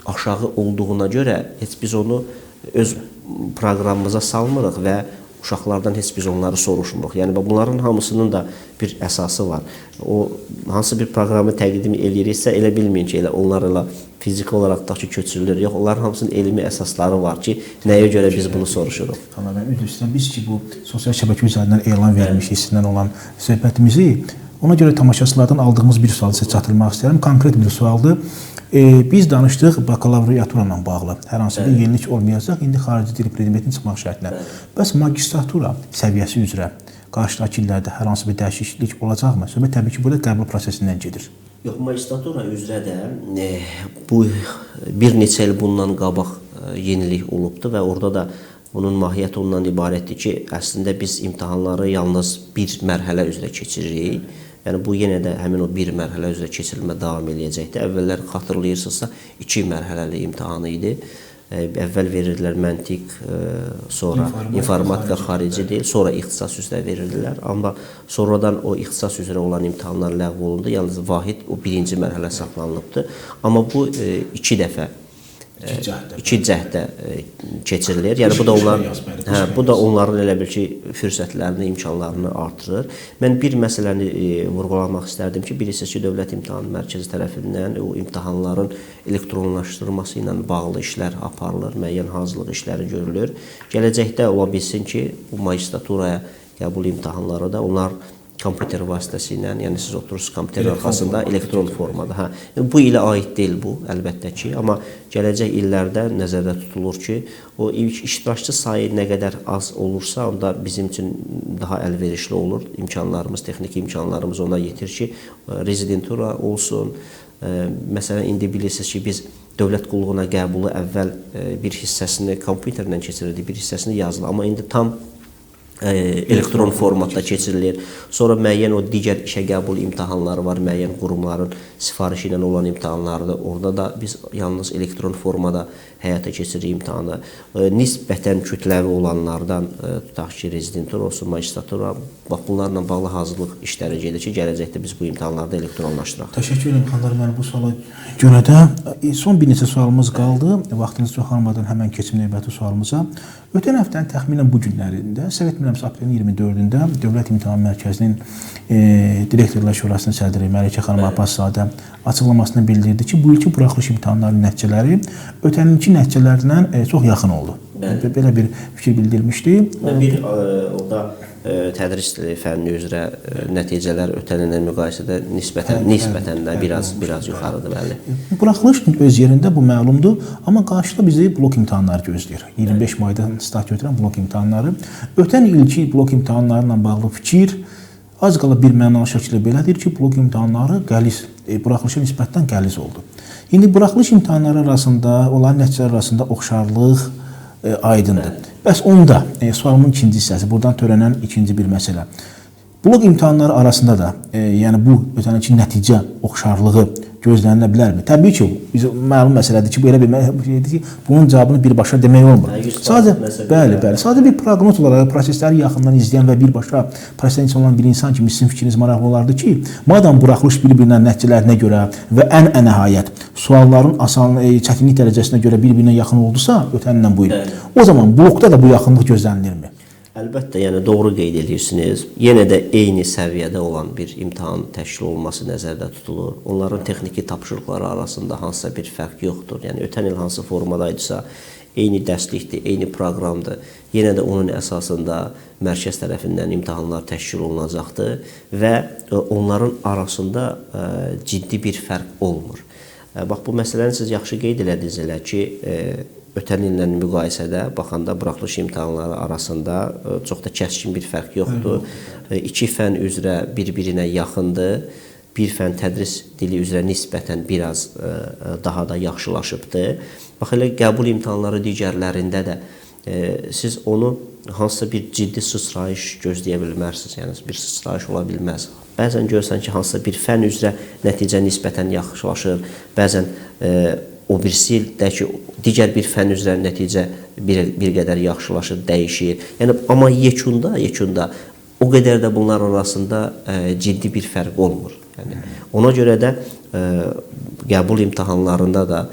aşağı olduğuna görə heç biz onu öz proqramımıza salmırıq və uşaqlardan heç biz onları soruşmuruq. Yəni bunların hamısının da bir əsası var. O hansı bir proqramı təqdim eləyiriksə elə bilməyin ki, elə onlarla fiziki olaraq da ki köçürülür. Yox, onların hamısının elmi əsasları var ki, nəyə görə biz bunu soruşuruq. Tamam, mən üzr istəyirəm. Biz ki bu sosial şəbəkə üzərindən elan verilmiş hissindən olan söhbətimizi ona görə tamaşaçılardan aldığımız bir sualı sizə çatdırmaq istəyirəm. Konkret bir sualdır. Biz danışdıq bakalavriatura ilə bağlı. Hər hansı bir yenilik olmayacaq. İndi xarici dil predmetinin çıxmaq şərtinə. Bəs magistratura səviyyəsi üzrə qarşıdakı illərdə hər hansı bir dəyişiklik olacaqmı? Söhbət təbii ki, burada qəbul prosesindən gedir. Yox, magistratura üzrə də bu bir neçə il bundan qabaq yenilik olubdur və orada da bunun mahiyyəti ondan ibarətdir ki, əslində biz imtahanları yalnız bir mərhələ üzrə keçiririk. Yəni bu yenə də həmin o bir mərhələ üzrə keçirilmə davam eləyəcəkdir. Əvvəllər xatırlayırsınızsa 2 mərhələli imtahanı idi. Əvvəl verirdilər məntiq, sonra informatika xarici dil, sonra ixtisas üzrə verirdilər. Amma sonradan o ixtisas üzrə olan imtahanlar ləğv olundu. Yalnız vahid o birinci mərhələ saxlanılıbdır. Amma bu 2 dəfə iki cəhdə keçirilir. Yəni bu da onların elə bil ki, fürsətlərini, imkanlarını artırır. Mən bir məsələni vurğulamaq istərdim ki, bilirsiniz ki, Dövlət İmtahan Mərkəzi tərəfindən o imtahanların elektronlaşdırılması ilə bağlı işlər aparılır, müəyyən hazırlıq işləri görülür. Gələcəkdə ola bilsin ki, bu magistraturaya qəbul imtahanları da onlar kompüter vasitəsilə, yəni siz oturursunuz kompüter arxasında elektron formada. Bu ilə aid deyil bu, əlbəttə ki, amma gələcək illərdə nəzərdə tutulur ki, o ilk iştirakçı sayı nə qədər az olursa, onda bizim üçün daha əlverişli olur. İmkanlarımız, texniki imkanlarımız ona yetir ki, rezidentura olsun. Məsələn, indi bilirsiniz ki, biz dövlət qulluğuna qəbulu əvvəl bir hissəsini kompüterlə keçirirdik, bir hissəsini yazılı, amma indi tam elektron formatda keçirilir. Sonra müəyyən o digər işə qəbul imtahanları var, müəyyən qurumların sifarişi ilə olan imtahanlardır. Orada da biz yalnız elektron formada həyata keçiririk imtahanı. Nisbətən kütləvi olanlardan, tutaq ki, rezidentura olsun, magistratura, bax bunlarla bağlı hazırlıq işləri gedir ki, gələcəkdə biz bu imtahanlarda elektronlaşdıraq. Təşəkkür edirəm, xanlar, mənim bu suala görə də. Son bir neçə sualımız qaldı. Vaxtınızı çox almadan həmən keçim növbəti sualımıza. Ötən həftənin təxminən bu günlərində, Sovet Milləmsi aprelin 24-də Dövlət İmtahan Mərkəzinin Direktorlar Şurasının sədri Məlikə xanım Abbaszadə açıqlamasını bildirdi ki, bu ilki buraxılış imtahanlarının nəticələri ötən ilki nəticələrdən çox yaxın oldu. Belə bir fikir bildirmişdi. Orada tədris fənni üzrə nəticələr ötən illə müqayisədə nisbətən də biraz yuxarıdır, bəli. Buraxılış öz yerində, bu məlumdur, amma qarşıda bizi blok imtahanları gözləyir. 25 maydan start götürən blok imtahanları. Ötən ilki blok imtahanlarla bağlı fikir az qala bir mənalı şəkildə belədir ki, blok imtahanları buraxılışa nisbətən qəliz oldu. İndi buraxılış imtahanları arasında, onların nəticələri arasında oxşarlıq aydındır. Bəs onda sualımın ikinci hissəsi, buradan törənən ikinci bir məsələ. Blok imtahanları arasında da, yəni bu ötən ilki nəticə oxşarlığı gözlənilə bilərmi? Təbii ki, məlum məsələdir ki, belə bir şeydir ki, bunun cavabını birbaşa demək olmur. Sadəcə bir proqnoz olaraq prosesləri yaxından izləyən və birbaşa prosesdən içində olan bir insan kimi sizin fikriniz maraqlı olardı ki, madam buraxılış bir-birindən nəticələrinə görə və ən nəhayət sualların çətinlik dərəcəsinə görə bir-birinə yaxın oldusa, ötən illə bu il, o zaman blokda da bu yaxınlıq gözlənilirmi? Əlbəttə, yəni doğru qeyd edirsiniz. Yenə də eyni səviyyədə olan bir imtahan təşkil olunması nəzərdə tutulur. Onların texniki tapşırıqları arasında hansısa bir fərq yoxdur. Yəni ötən il hansı formadaydısa, eyni dərslikdir, eyni proqramdır. Yenə də onun əsasında mərkəz tərəfindən imtahanlar təşkil olunacaqdır və onların arasında ciddi bir fərq olmur. Bax, bu məsələni siz yaxşı qeyd elədiniz elə ki, ötən illə müqayisədə baxanda buraxılış imtahanları arasında çox da kəskin bir fərq yoxdur. İki fən üzrə bir-birinə yaxındır. Bir fən tədris dili üzrə nisbətən biraz daha da yaxşılaşıbdır. Bax, elə qəbul imtahanları digərlərində də siz onu hansısa bir ciddi sıçrayış gözləyə bilmərsiniz. Yəni, bir sıçrayış ola bilməz. Bəzən görsən ki, hansısa bir fən üzrə nəticə nisbətən yaxşılaşır. Bəzən o birisi də ki, digər bir fən üzrə nəticə bir qədər yaxşılaşır, dəyişir. Yəni, amma yekunda o qədər də bunlar arasında ciddi bir fərq olmur. Yəni, ona görə də qəbul imtahanlarında da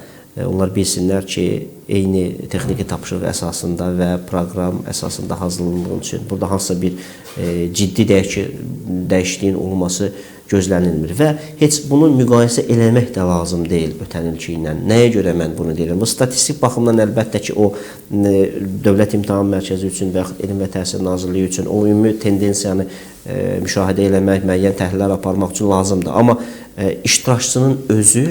onlar bilsinlər ki, eyni texniki tapşırıq əsasında və proqram əsasında hazırlandığı üçün burada hansısa bir ciddi dəyişikliyin olması gözlənilmir və heç bunu müqayisə eləmək də lazım deyil ötən ilki ilə. Nəyə görə mən bunu deyirəm? Bu statistik baxımdan əlbəttə ki, o Dövlət İmtahan Mərkəzi üçün və yaxud Elm və Təhsil Nazirliyi üçün o ümumi tendensiyanı müşahidə eləmək, müəyyən təhlillər aparmaq üçün lazımdır. Amma iştirakçının özü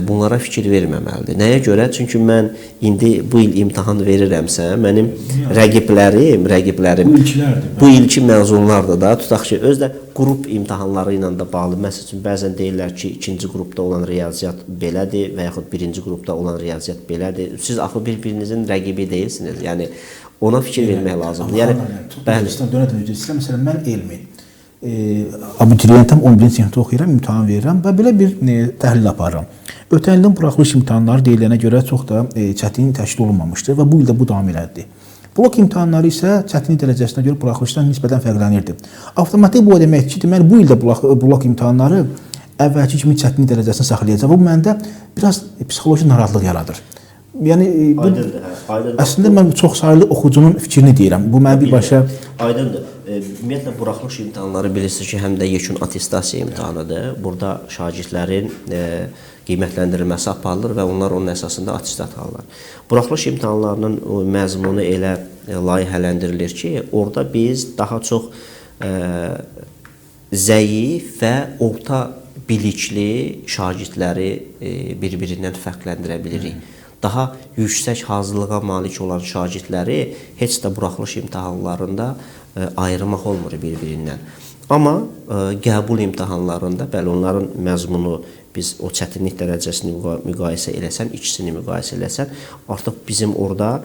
bunlara fikir verməməlidir. Nəyə görə? Çünki mən indi bu il imtahan verirəmsə, mənim rəqiblərim bu ilki məzunlardır da, tutaq ki, özdə qrup imtahanları ilə də bağlı. Məsəl üçün, bəzən deyirlər ki, ikinci qrupda olan riyaziyyat belədir və yaxud birinci qrupda olan riyaziyyat belədir. Siz axı bir-birinizin rəqibi deyilsiniz. Yəni, ona fikir vermək lazımdır. Yəni, məsələn, mən elmi abituriyentam 11-ci sinifdə oxuyuram, imtahan verirəm və belə bir təhlil aparıram. Ötən ilin buraxılış imtahanları deyilənə görə çox da çətin təşkil olunmamışdır və bu ildə bu davam elədi. Blok imtahanları isə çətinlik dərəcəsinə görə buraxılışdan nisbətən fərqlənirdi. Avtomatik bu demək ki, deməli bu ildə blok imtahanları əvvəlki kimi çətinlik dərəcəsini saxlayacaq və bu məndə biraz psixoloji narahatlıq yaradır. Yəni bu Aydındır, aydındır. əslində mən çoxsaylı oxucunun fikrini deyirəm. Bu mənə birbaşa Aydındır. Ümumiyyətlə buraxılış imtahanları bilirsiniz ki, həm də yekun attestasiya imtahanıdır. Burada şagirdlərin qiymətləndirilməsi aparılır və onlar onun əsasında attestat alırlar. Buraxılış imtahanlarının məzmunu elə layihələndirilir ki, orada biz daha çox zəif və orta bilikli şagirdləri bir-birindən fərqləndirə bilirik. Daha yüksək hazırlığa malik olan şagirdləri heç də buraxılış imtahanlarında ayırmaq olmur bir-birindən. Amma qəbul imtahanlarında, bəli, onların məzmunu biz o çətinlik dərəcəsini müqayisə eləsən, ikisini müqayisə eləsən, artıq bizim orada,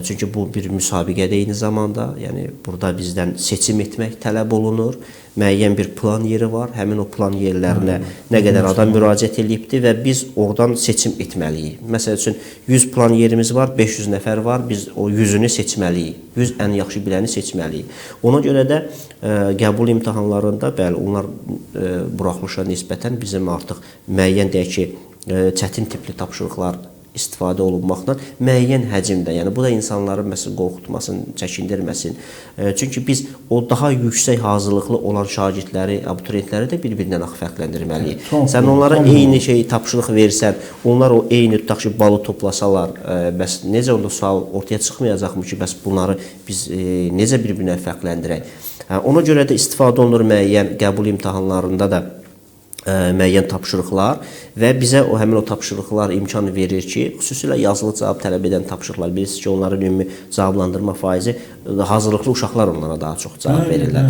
çünki bu bir müsabiqədə eyni zamanda, yəni burada bizdən seçim etmək tələb olunur, müəyyən bir plan yeri var, həmin o plan yerlərinə nə qədər adam müraciət edibdir və biz oradan seçim etməliyik. Məsəl üçün 100 plan yerimiz var, 500 nəfər var, biz o 100-ünü seçməliyik, 100 ən yaxşı biləni seçməliyik. Ona görə də qəbul imtahanlarında, bəli, onlar buraxılışa nisbətən bizim artıq müəyyən deyək ki, çətin tipli tapşırıqlar istifadə olunmaqla müəyyən həcmdə, yəni bu da insanları məsələn qorxutmasın, çəkindirməsin. Çünki biz o daha yüksək hazırlıqlı olan şagirdləri, abituriyentləri də bir-birindən fərqləndirməliyik. Sən onlara eyni şeyi tapşırıq versən, onlar o eyni tutaq ki, balı toplasalar, bəs necə onda sual ortaya çıxmayacaqmı ki, bəs bunları biz necə bir-birindən fərqləndirək? Ona görə də istifadə olunur müəyyən qəbul imtahanlarında da müəyyən tapşırıqlar və bizə həmin o tapşırıqlar imkan verir ki, xüsusilə yazılı cavab tələb edən tapşırıqlar, bilirsiniz ki, onların ümumi cavablandırma faizi hazırlıqlı uşaqlar onlara daha çox cavab verirlər.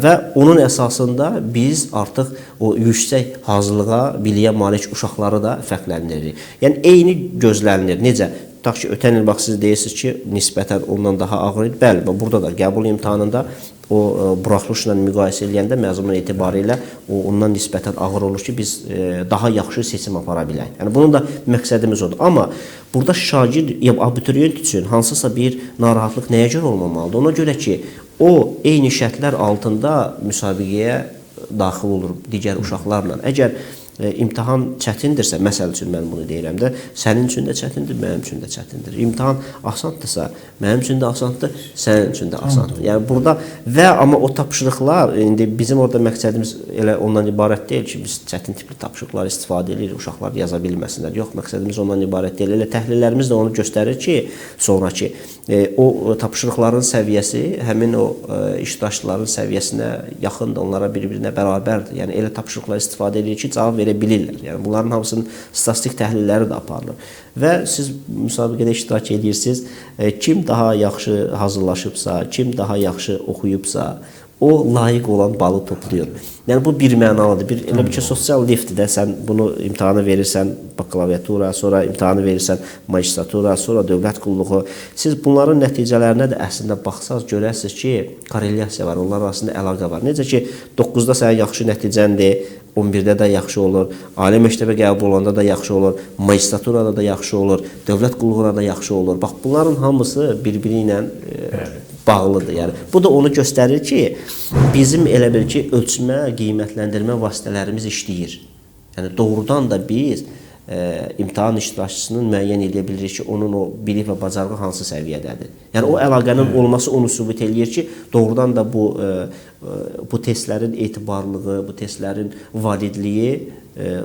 Və onun əsasında biz artıq o yüksək hazırlığa, biliyə malik uşaqları da fərqləndiririk. Yəni eyni gözlənilir. Necə? Tutaq ki, ötən il bax siz deyirsiniz ki, nisbətən ondan daha ağır idi. Bəli, burada da qəbul imtahanında o buraxılışla müqayisə edəndə məzmun etibarilə ondan nisbətən ağır olur ki, biz daha yaxşı seçim apara bilək. Yəni bunun da məqsədimiz odur. Amma burada şagird ya abituriyent üçün hansısa bir narahatlıq nəyə görə olmamalıdır? Ona görə ki, o eyni şərtlər altında müsabiqəyə daxil olur digər uşaqlarla. Əgər imtahan çətindirsə, məsəl üçün mən bunu deyirəm də, sənin üçün də çətindir, mənim üçün də çətindir. İmtahan asandırsa, mənim üçün də asanddır, sənin üçün də asanddır. Yəni burada amma o tapşırıqlar, indi bizim orada məqsədimiz elə ondan ibarət deyil ki, biz çətin tipli tapşırıqlar istifadə edirik, uşaqlar yaza bilməsinlər. Yox, məqsədimiz ondan ibarət deyil. Elə təhlillərimiz də onu göstərir ki, sonraki o tapşırıqların səviyyəsi həmin o iştirakçıların səviyyəsinə yaxındır, onlara bir-birinə bərabərdir. Yəni elə tapşırıqlar istifadə edirik ki, cavab verə bilirlər. Yəni bunların hamısının statistik təhlilləri də aparılır. Və siz müsabiqədə iştirak edirsiniz, kim daha yaxşı hazırlaşıbsa, kim daha yaxşı oxuyubsa, o layiq olan balı toplayır. Yəni bu bir mənalıdır. Elə bir ki, sosial liftdir də, sən bunu imtahanı verirsən, bakalaviatura, sonra imtahanı verirsən, magistratura, sonra dövlət qulluğu. Siz bunların nəticələrinə də əslində baxsaz görərsiniz ki, korrelyasiya var, onlar arasında əlaqə var. Necə ki, 9-da sənin yaxşı nəticəndir, 11-də də yaxşı olur, ali məktəbə qəbul olanda da yaxşı olur, magistraturada da yaxşı olur, dövlət qulluğuna da yaxşı olur. Bax, bunların hamısı bir-biri ilə bağlıdır. Yəni, bu da onu göstərir ki, bizim elə bil ki, ölçmə, qiymətləndirmə vasitələrimiz işləyir. Yəni, doğrudan da biz imtahan iştirakçısının müəyyən edə bilirik ki, onun o bilik və bacarığı hansı səviyyədədir. Yəni, o əlaqənin olması onu sübut eləyir ki, doğrudan da bu testlərin etibarlığı, bu testlərin validliyi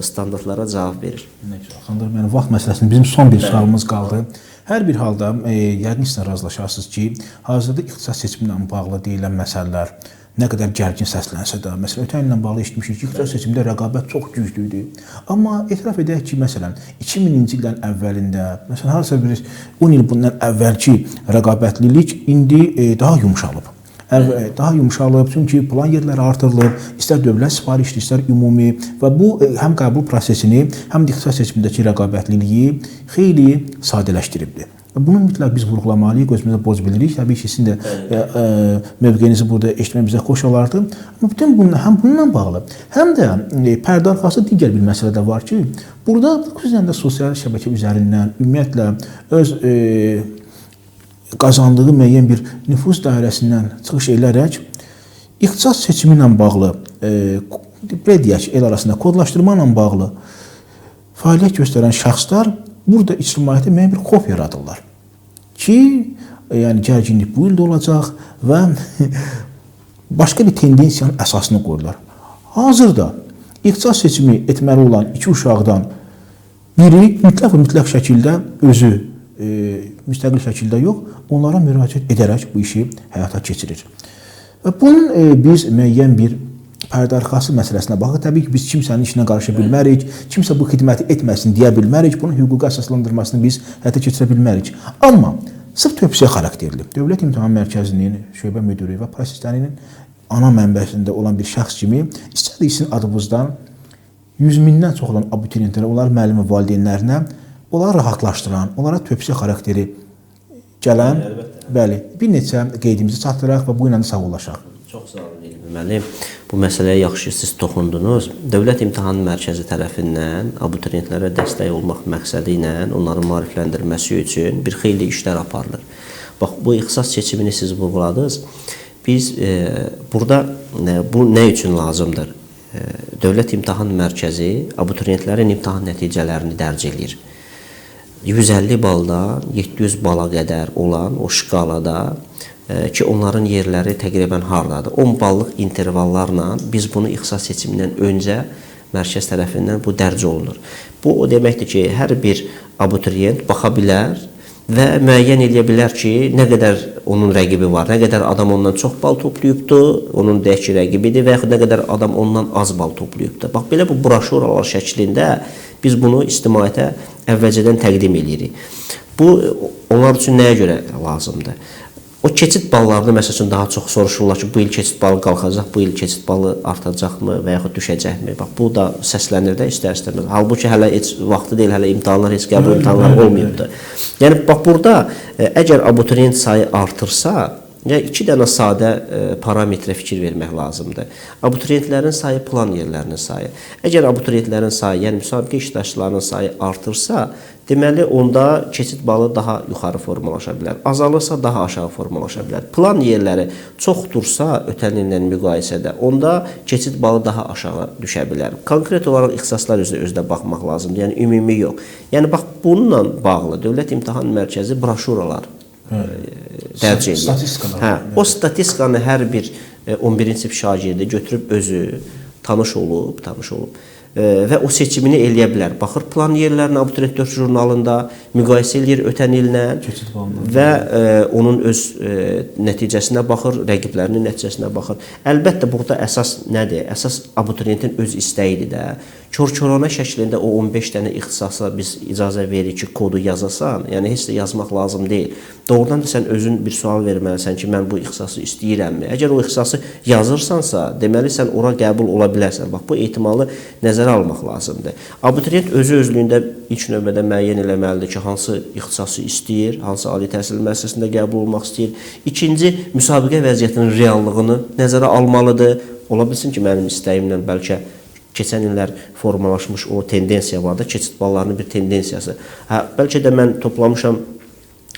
standartlara cavab verir. Nə güzel. Xanlar, yəni vaxt məsələsində bizim son bir sualımız qaldı. Hər bir halda yəqin sizlə razılaşarsınız ki, hazırda ixtisas seçimi ilə bağlı deyilən məsələlər nə qədər gərgin səslənsə də, məsələn, ötən illə bağlı eşitmişik ki, ixtisas seçimində rəqabət çox güclü idi. Amma etiraf edək ki, məsələn, 2000-ci illərin əvvəlində, məsələn, harasa bir 10 il bundan əvvəlki rəqabətlilik indi daha yumşalıb. Daha yumşalıb, çünki plan yerləri artırılıb, istər dövlət sifarişli, istər ümumi və bu həm qəbul prosesini, həm də ixtisas seçimindəki rəqabətliliyi xeyli sadələşdiribdir. Bunu mütləq biz vurğulamalıyıq, özümüzə borc bilirik. Təbii ki, sizin də mövqeyinizi burada eşitmək bizə xoş olardı. Amma bütün bununla, həm bununla bağlı, həm də pərdə arxası digər bir məsələ də var ki, burada xüsusən də sosial şəbəkə üzərindən ümumiyyətlə öz qazandığı müəyyən bir nüfuz dairəsindən çıxış edərək ixtisas seçimi ilə bağlı, belə deyək, el arasında kodlaşdırma ilə bağlı fəaliyyət göstərən şəxslər burada ictimaiyyətə müəyyən bir xof yaradırlar ki, yəni gərginlik bu ildə olacaq və başqa bir tendensiyanın əsasını qoyurlar. Hazırda ixtisas seçimi etməli olan 2 uşaqdan biri mütləq şəkildə özü müstəqil şəkildə yox, onlara müraciət edərək bu işi həyata keçirir. Və bunun biz müəyyən bir pərdəarxası məsələsinə baxır. Təbii ki, biz kimsənin işinə qarışa bilmərik, kimsə bu xidməti etməsin deyə bilmərik, bunun hüquqi əsaslandırmasını biz həyata keçirə bilmərik. Amma sırf tövsiyə xarakterli Dövlət İmtahan Mərkəzinin şöbə müdiri və proseslərinin ana mənbəsində olan bir şəxs kimi istədiyi sizin adınızdan 100 mindən çox olan abituriyentlərə, onların müəllimi valideynlərinə onları rahatlaşdıran, onlara tövsiyə xarakteri gələn, bəli, bir neçə qeydimizi çatdıraq və bu ilə də sağollaşaq. Çox sağ olun Elmi müəllim. Bu məsələyə yaxşı siz toxundunuz. Dövlət İmtahan Mərkəzi tərəfindən abituriyentlərə dəstək olmaq məqsədi ilə onların maarifləndirilməsi üçün bir xeyli işlər aparılır. Bax, bu ixtisas seçimini siz vurğuladınız. Biz burada bu nə üçün lazımdır? Dövlət İmtahan Mərkəzi abituriyentlərin imtahan nəticələrini dərc edir. 150 baldan 700 bala qədər olan o şkalada ki, onların yerləri təqribən hardadır? 10 ballıq intervallarla biz bunu ixtisas seçimindən öncə mərkəz tərəfindən bu dərc olunur. Bu o deməkdir ki, hər bir abituriyent baxa bilər və müəyyən edə bilər ki, nə qədər onun rəqibi var, nə qədər adam ondan çox bal toplayıbdır, onun deyək ki, rəqibidir və yaxud nə qədər adam ondan az bal toplayıbdır. Bax, belə bu broşuralar şəklində biz bunu ictimaiyyətə əvvəlcədən təqdim edirik. Bu, onlar üçün nəyə görə lazımdır? O keçid ballarını məsəl üçün daha çox soruşurlar ki, bu il keçid balı qalxacaq, bu il keçid balı artacaqmı və yaxud düşəcəkmi? Bax, bu da səslənir də istər-istəməz. Halbuki hələ heç vaxtı deyil, hələ imtahanlar, heç qəbul imtahanlar olmayıbdır. Yəni, bax, burada əgər abituriyent sayı artırsa, 2 dənə sadə parametrə fikir vermək lazımdır. Abituriyentlərin sayı, plan yerlərinin sayı. Əgər abituriyentlərin sayı, yəni müsabiqə iştirakçılarının sayı artırsa, deməli, onda keçid balı daha yuxarı formalaşa bilər. Azalırsa, daha aşağı formalaşa bilər. Plan yerləri çoxdursa, ötən illə müqayisədə, onda keçid balı daha aşağı düşə bilər. Konkret olaraq ixtisaslar özdə baxmaq lazımdır, yəni ümumi yox. Yəni, bax, bununla bağlı Dövlət İmtahan Mərkəzi broşuralar dərc edir. O statistikanı hər bir 11-ci sinif şagirdi götürüb özü tanış olub və o seçimini eləyə bilər. Baxır plan yerlərinə, abituriyent 4 jurnalında müqayisə eləyir ötən illə və onun öz nəticəsinə baxır, rəqiblərinin nəticəsinə baxır. Əlbəttə, burada əsas nədir? Əsas abituriyentin öz istəyidir də. Kör-körənə şəklində o 15 dənə ixtisasa biz icazə veririk ki, kodu yazasan, yəni heç də yazmaq lazım deyil. Doğrudan da sən özün bir sual verməlisən ki, mən bu ixtisası istəyirəmmi? Əgər o ixtisası yazırsansa, deməli sən ora qəbul ola bilərsən. Bax, bu ehtimalı nəzərə almaq lazımdır. Abituriyent özü-özlüyündə ilk növbədə müəyyən eləməlidir ki, hansı ixtisası istəyir, hansı ali təhsil müəssisəsində qəbul olmaq istəyir. İkinci, müsabiqə vəziyyətinin reallığını nəzərə almalıdır. Ola bilsin ki, mənim istəyimlə bəlkə keçən illər formalaşmış o tendensiya var da, keçid ballarının bir tendensiyası. Bəlkə də mən toplamışam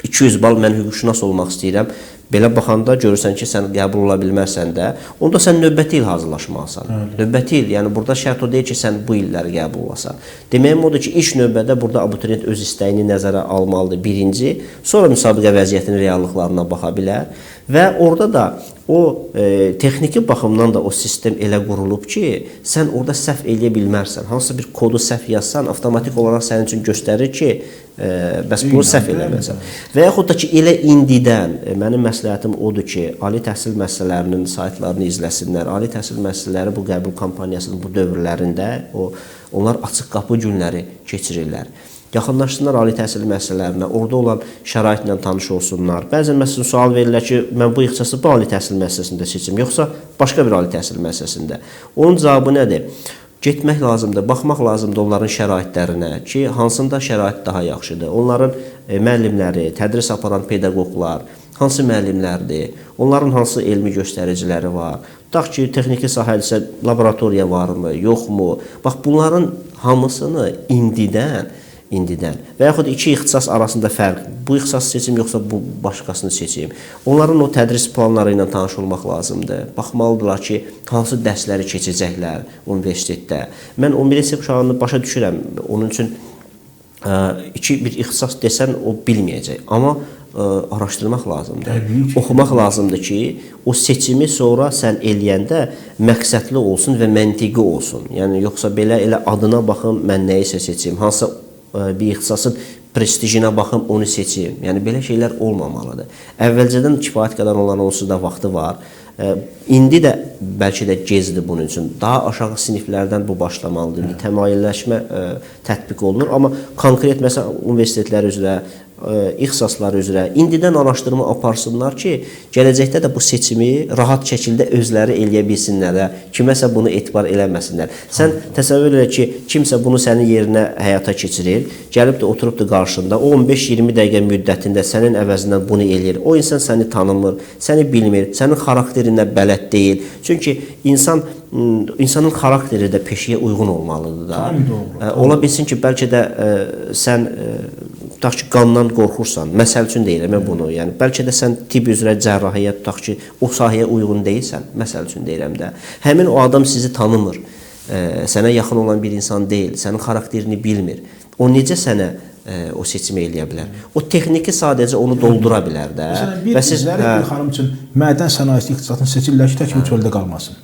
200 bal, mən hüquqşünas olmaq istəyirəm. Belə baxanda görürsən ki, sən qəbul ola bilmərsən də, onda sən növbəti il hazırlaşmalısan. Növbəti il, yəni burada şərt o deyil ki, sən bu illəri qəbul olasan. Deməyim odur ki, ilk növbədə burada abituriyent öz istəyini nəzərə almalıdır, birinci. Sonra müsabiqə vəziyyətinin reallıqlarına baxa bilər və orada da o texniki baxımdan da o sistem elə qurulub ki, sən orada səhv eləyə bilmərsən. Hansısa bir kodu səhv yazsan, avtomatik olaraq sənin üçün göstərir ki, bəs bunu səhv eləməlisən. Və yaxud da ki, elə indidən mənim məsləhətim odur ki, ali təhsil müəssisələrinin saytlarını izləsinlər. Ali təhsil müəssisələri bu qəbul kampaniyasının bu dövrlərində onlar açıq qapı günləri keçirirlər. Yaxınlaşsınlar ali təhsil müəssisələrinə, orada olan şəraitlə tanış olsunlar. Bəzən məsələn sual verirlər ki, mən bu ixtisası bu ali təhsil müəssisəsində seçim, yoxsa başqa bir ali təhsil müəssisəsində. Onun cavabı nədir? Getmək lazımdır, baxmaq lazımdır onların şəraitlərinə ki, hansında şərait daha yaxşıdır. Onların müəllimləri, tədris aparan pedaqoqlar, hansı müəllimlərdir, onların hansı elmi göstəriciləri var. Tutaq ki, texniki sahədə laboratoriya varmı, yoxmu? Bax, bunların hamısını indidən və yaxud iki ixtisas arasında fərq, bu ixtisas seçim yoxsa bu başqasını seçim. Onların o tədris planları ilə tanış olmaq lazımdır. Baxmalıdırlar ki, hansı dərsləri keçəcəklər universitetdə. Mən 11-ci sinif uşağını başa düşürəm, onun üçün bir ixtisas desən o bilməyəcək. Amma araşdırmaq lazımdır. Təbii ki. Oxumaq lazımdır ki, o seçimi sonra sən eləyəndə məqsədli olsun və məntiqi olsun. Yəni yoxsa belə elə adına baxım, mən nəyisə seçim, hansısa bir ixtisasın prestijinə baxım, onu seçim. Yəni belə şeylər olmamalıdır. Əvvəlcədən kifayət qədər onların onsuz da vaxtı var. İndi də bəlkə də gecdir bunun üçün. Daha aşağı siniflərdən bu başlamalıdır. Təmayülləşmə tətbiq olunur. Amma konkret məsələn universitetlər üzrə, ixtisaslar üzrə indidən araşdırma aparsınlar ki, gələcəkdə də bu seçimi rahat şəkildə özləri eləyə bilsinlər və kiməsə bunu etibar eləməsinlər. Sən təsəvvür elə ki, kimsə bunu sənin yerinə həyata keçirir, gəlib də oturubdur qarşında, o 15-20 dəqiqə müddətində sənin əvəzindən bunu eləyir. O insan səni tanımır, səni bilmir, sənin xarakterinə bələd deyil. Çünki insanın xarakteri də peşəyə uyğun olmalıdır da. Ola bilsin ki, bəlkə də sən tutaq ki, qandan qorxursan, məsəl üçün deyirəm mən bunu, yəni bəlkə də sən tibb üzrə cərrahiyyə tutaq ki, o sahəyə uyğun deyilsən, məsəl üçün deyirəm də, həmin o adam sizi tanımır, sənə yaxın olan bir insan deyil, sənin xarakterini bilmir, o necə sənə o seçimi eləyə bilər? O texniki sadəcə onu doldura bilər də. Məsələn, bir xanım üçün mədən sənayesi ixtisasını seçirlər ki, tək bir çöldə qalmasın.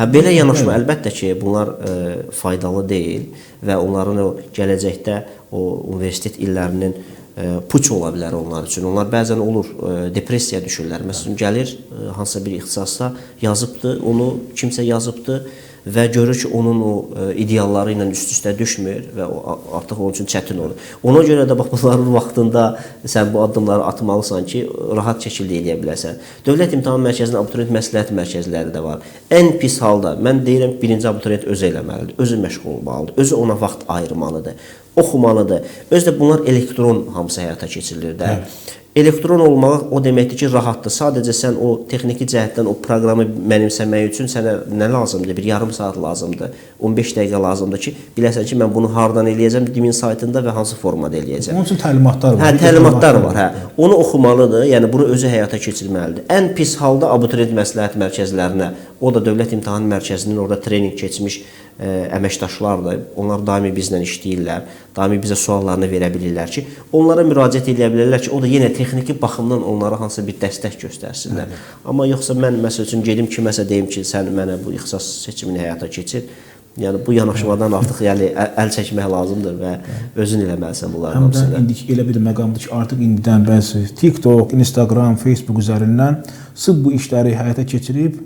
Belə yanaşma, əlbəttə ki, bunlar faydalı deyil və onların o gələcəkdə o universitet illərinin puç ola bilər onlar üçün. Onlar bəzən olur, depressiyaya düşürlər. Məsələn, gəlir, hansısa bir ixtisasda yazıbdır, onu kimsə yazıbdır və görür ki, onun o idealları ilə üst-üstə düşmür və artıq onun üçün çətin olur. Ona görə də bax, bunların vaxtında sən bu addımları atmalısan ki, rahat şəkildə eləyə biləsən. Dövlət İmtahan Mərkəzinin abituriyent məsləhət mərkəzləri də var. Ən pis halda, mən deyirəm, birinci abituriyent özü eləməlidir, özü məşğul olmalıdır, özü ona vaxt ayırmalıdır, oxumalıdır. Özü də bunlar elektron hamısı həyata keçirilir də. Elektron olmaq o deməkdir ki, rahatdır. Sadəcə sən o texniki cəhətdən o proqramı mənimsəmək üçün sənə nə lazımdır? Bir yarım saat lazımdır, 15 dəqiqə lazımdır ki, biləsən ki, mən bunu hardan eləyəcəm, DİM-in saytında və hansı formada eləyəcəm. Onun üçün təlimatlar var. Təlimatlar var. Onu oxumalıdır, yəni bunu özü həyata keçirməlidir. Ən pis halda abituriyent məsləhət mərkəzlərinə, o da Dövlət İmtahan Mərkəzinin orada trening keçmiş əməkdaşlardır. Onlar daimi bizlə işləyirlər, daimi bizə suallarını verə bilirlər ki, onlara müraciət edə bilərlər ki, o da yenə texniki baxımdan onlara hansısa bir dəstək göstərsinlər. Amma yoxsa mən məsəl üçün gedim kiməsə deyim ki, sən mənə bu ixtisas seçimini həyata keçir. Yəni bu yanaşmadan artıq əl çəkmək lazımdır və özün eləməlisən bunların hamısını. Həmdən indi elə bir məqamdır ki, artıq indidən bəzi TikTok, Instagram, Facebook üzərindən sırf bu işləri həyata keçirib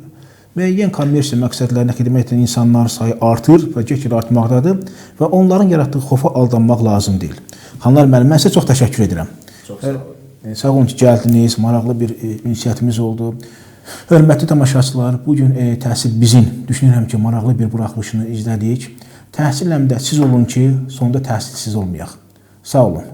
müəyyən kommersiya məqsədlərinə xidmət edən insanların sayı artır və get-gedə artmaqdadır və onların yaratdığı xofa aldanmaq lazım deyil. Xanlar müəllim, mən sizə çox təşəkkür edirəm. Çox sağ olun. Sağ olun ki, gəldiniz, maraqlı bir ünsiyyətimiz oldu. Hörmətli tamaşaçılar, bugün təhsil bizin, düşünürəm ki, maraqlı bir buraxılışını izlədik. Təhsil həm də siz olun ki, sonunda təhsilsiz olmayaq. Sağ olun.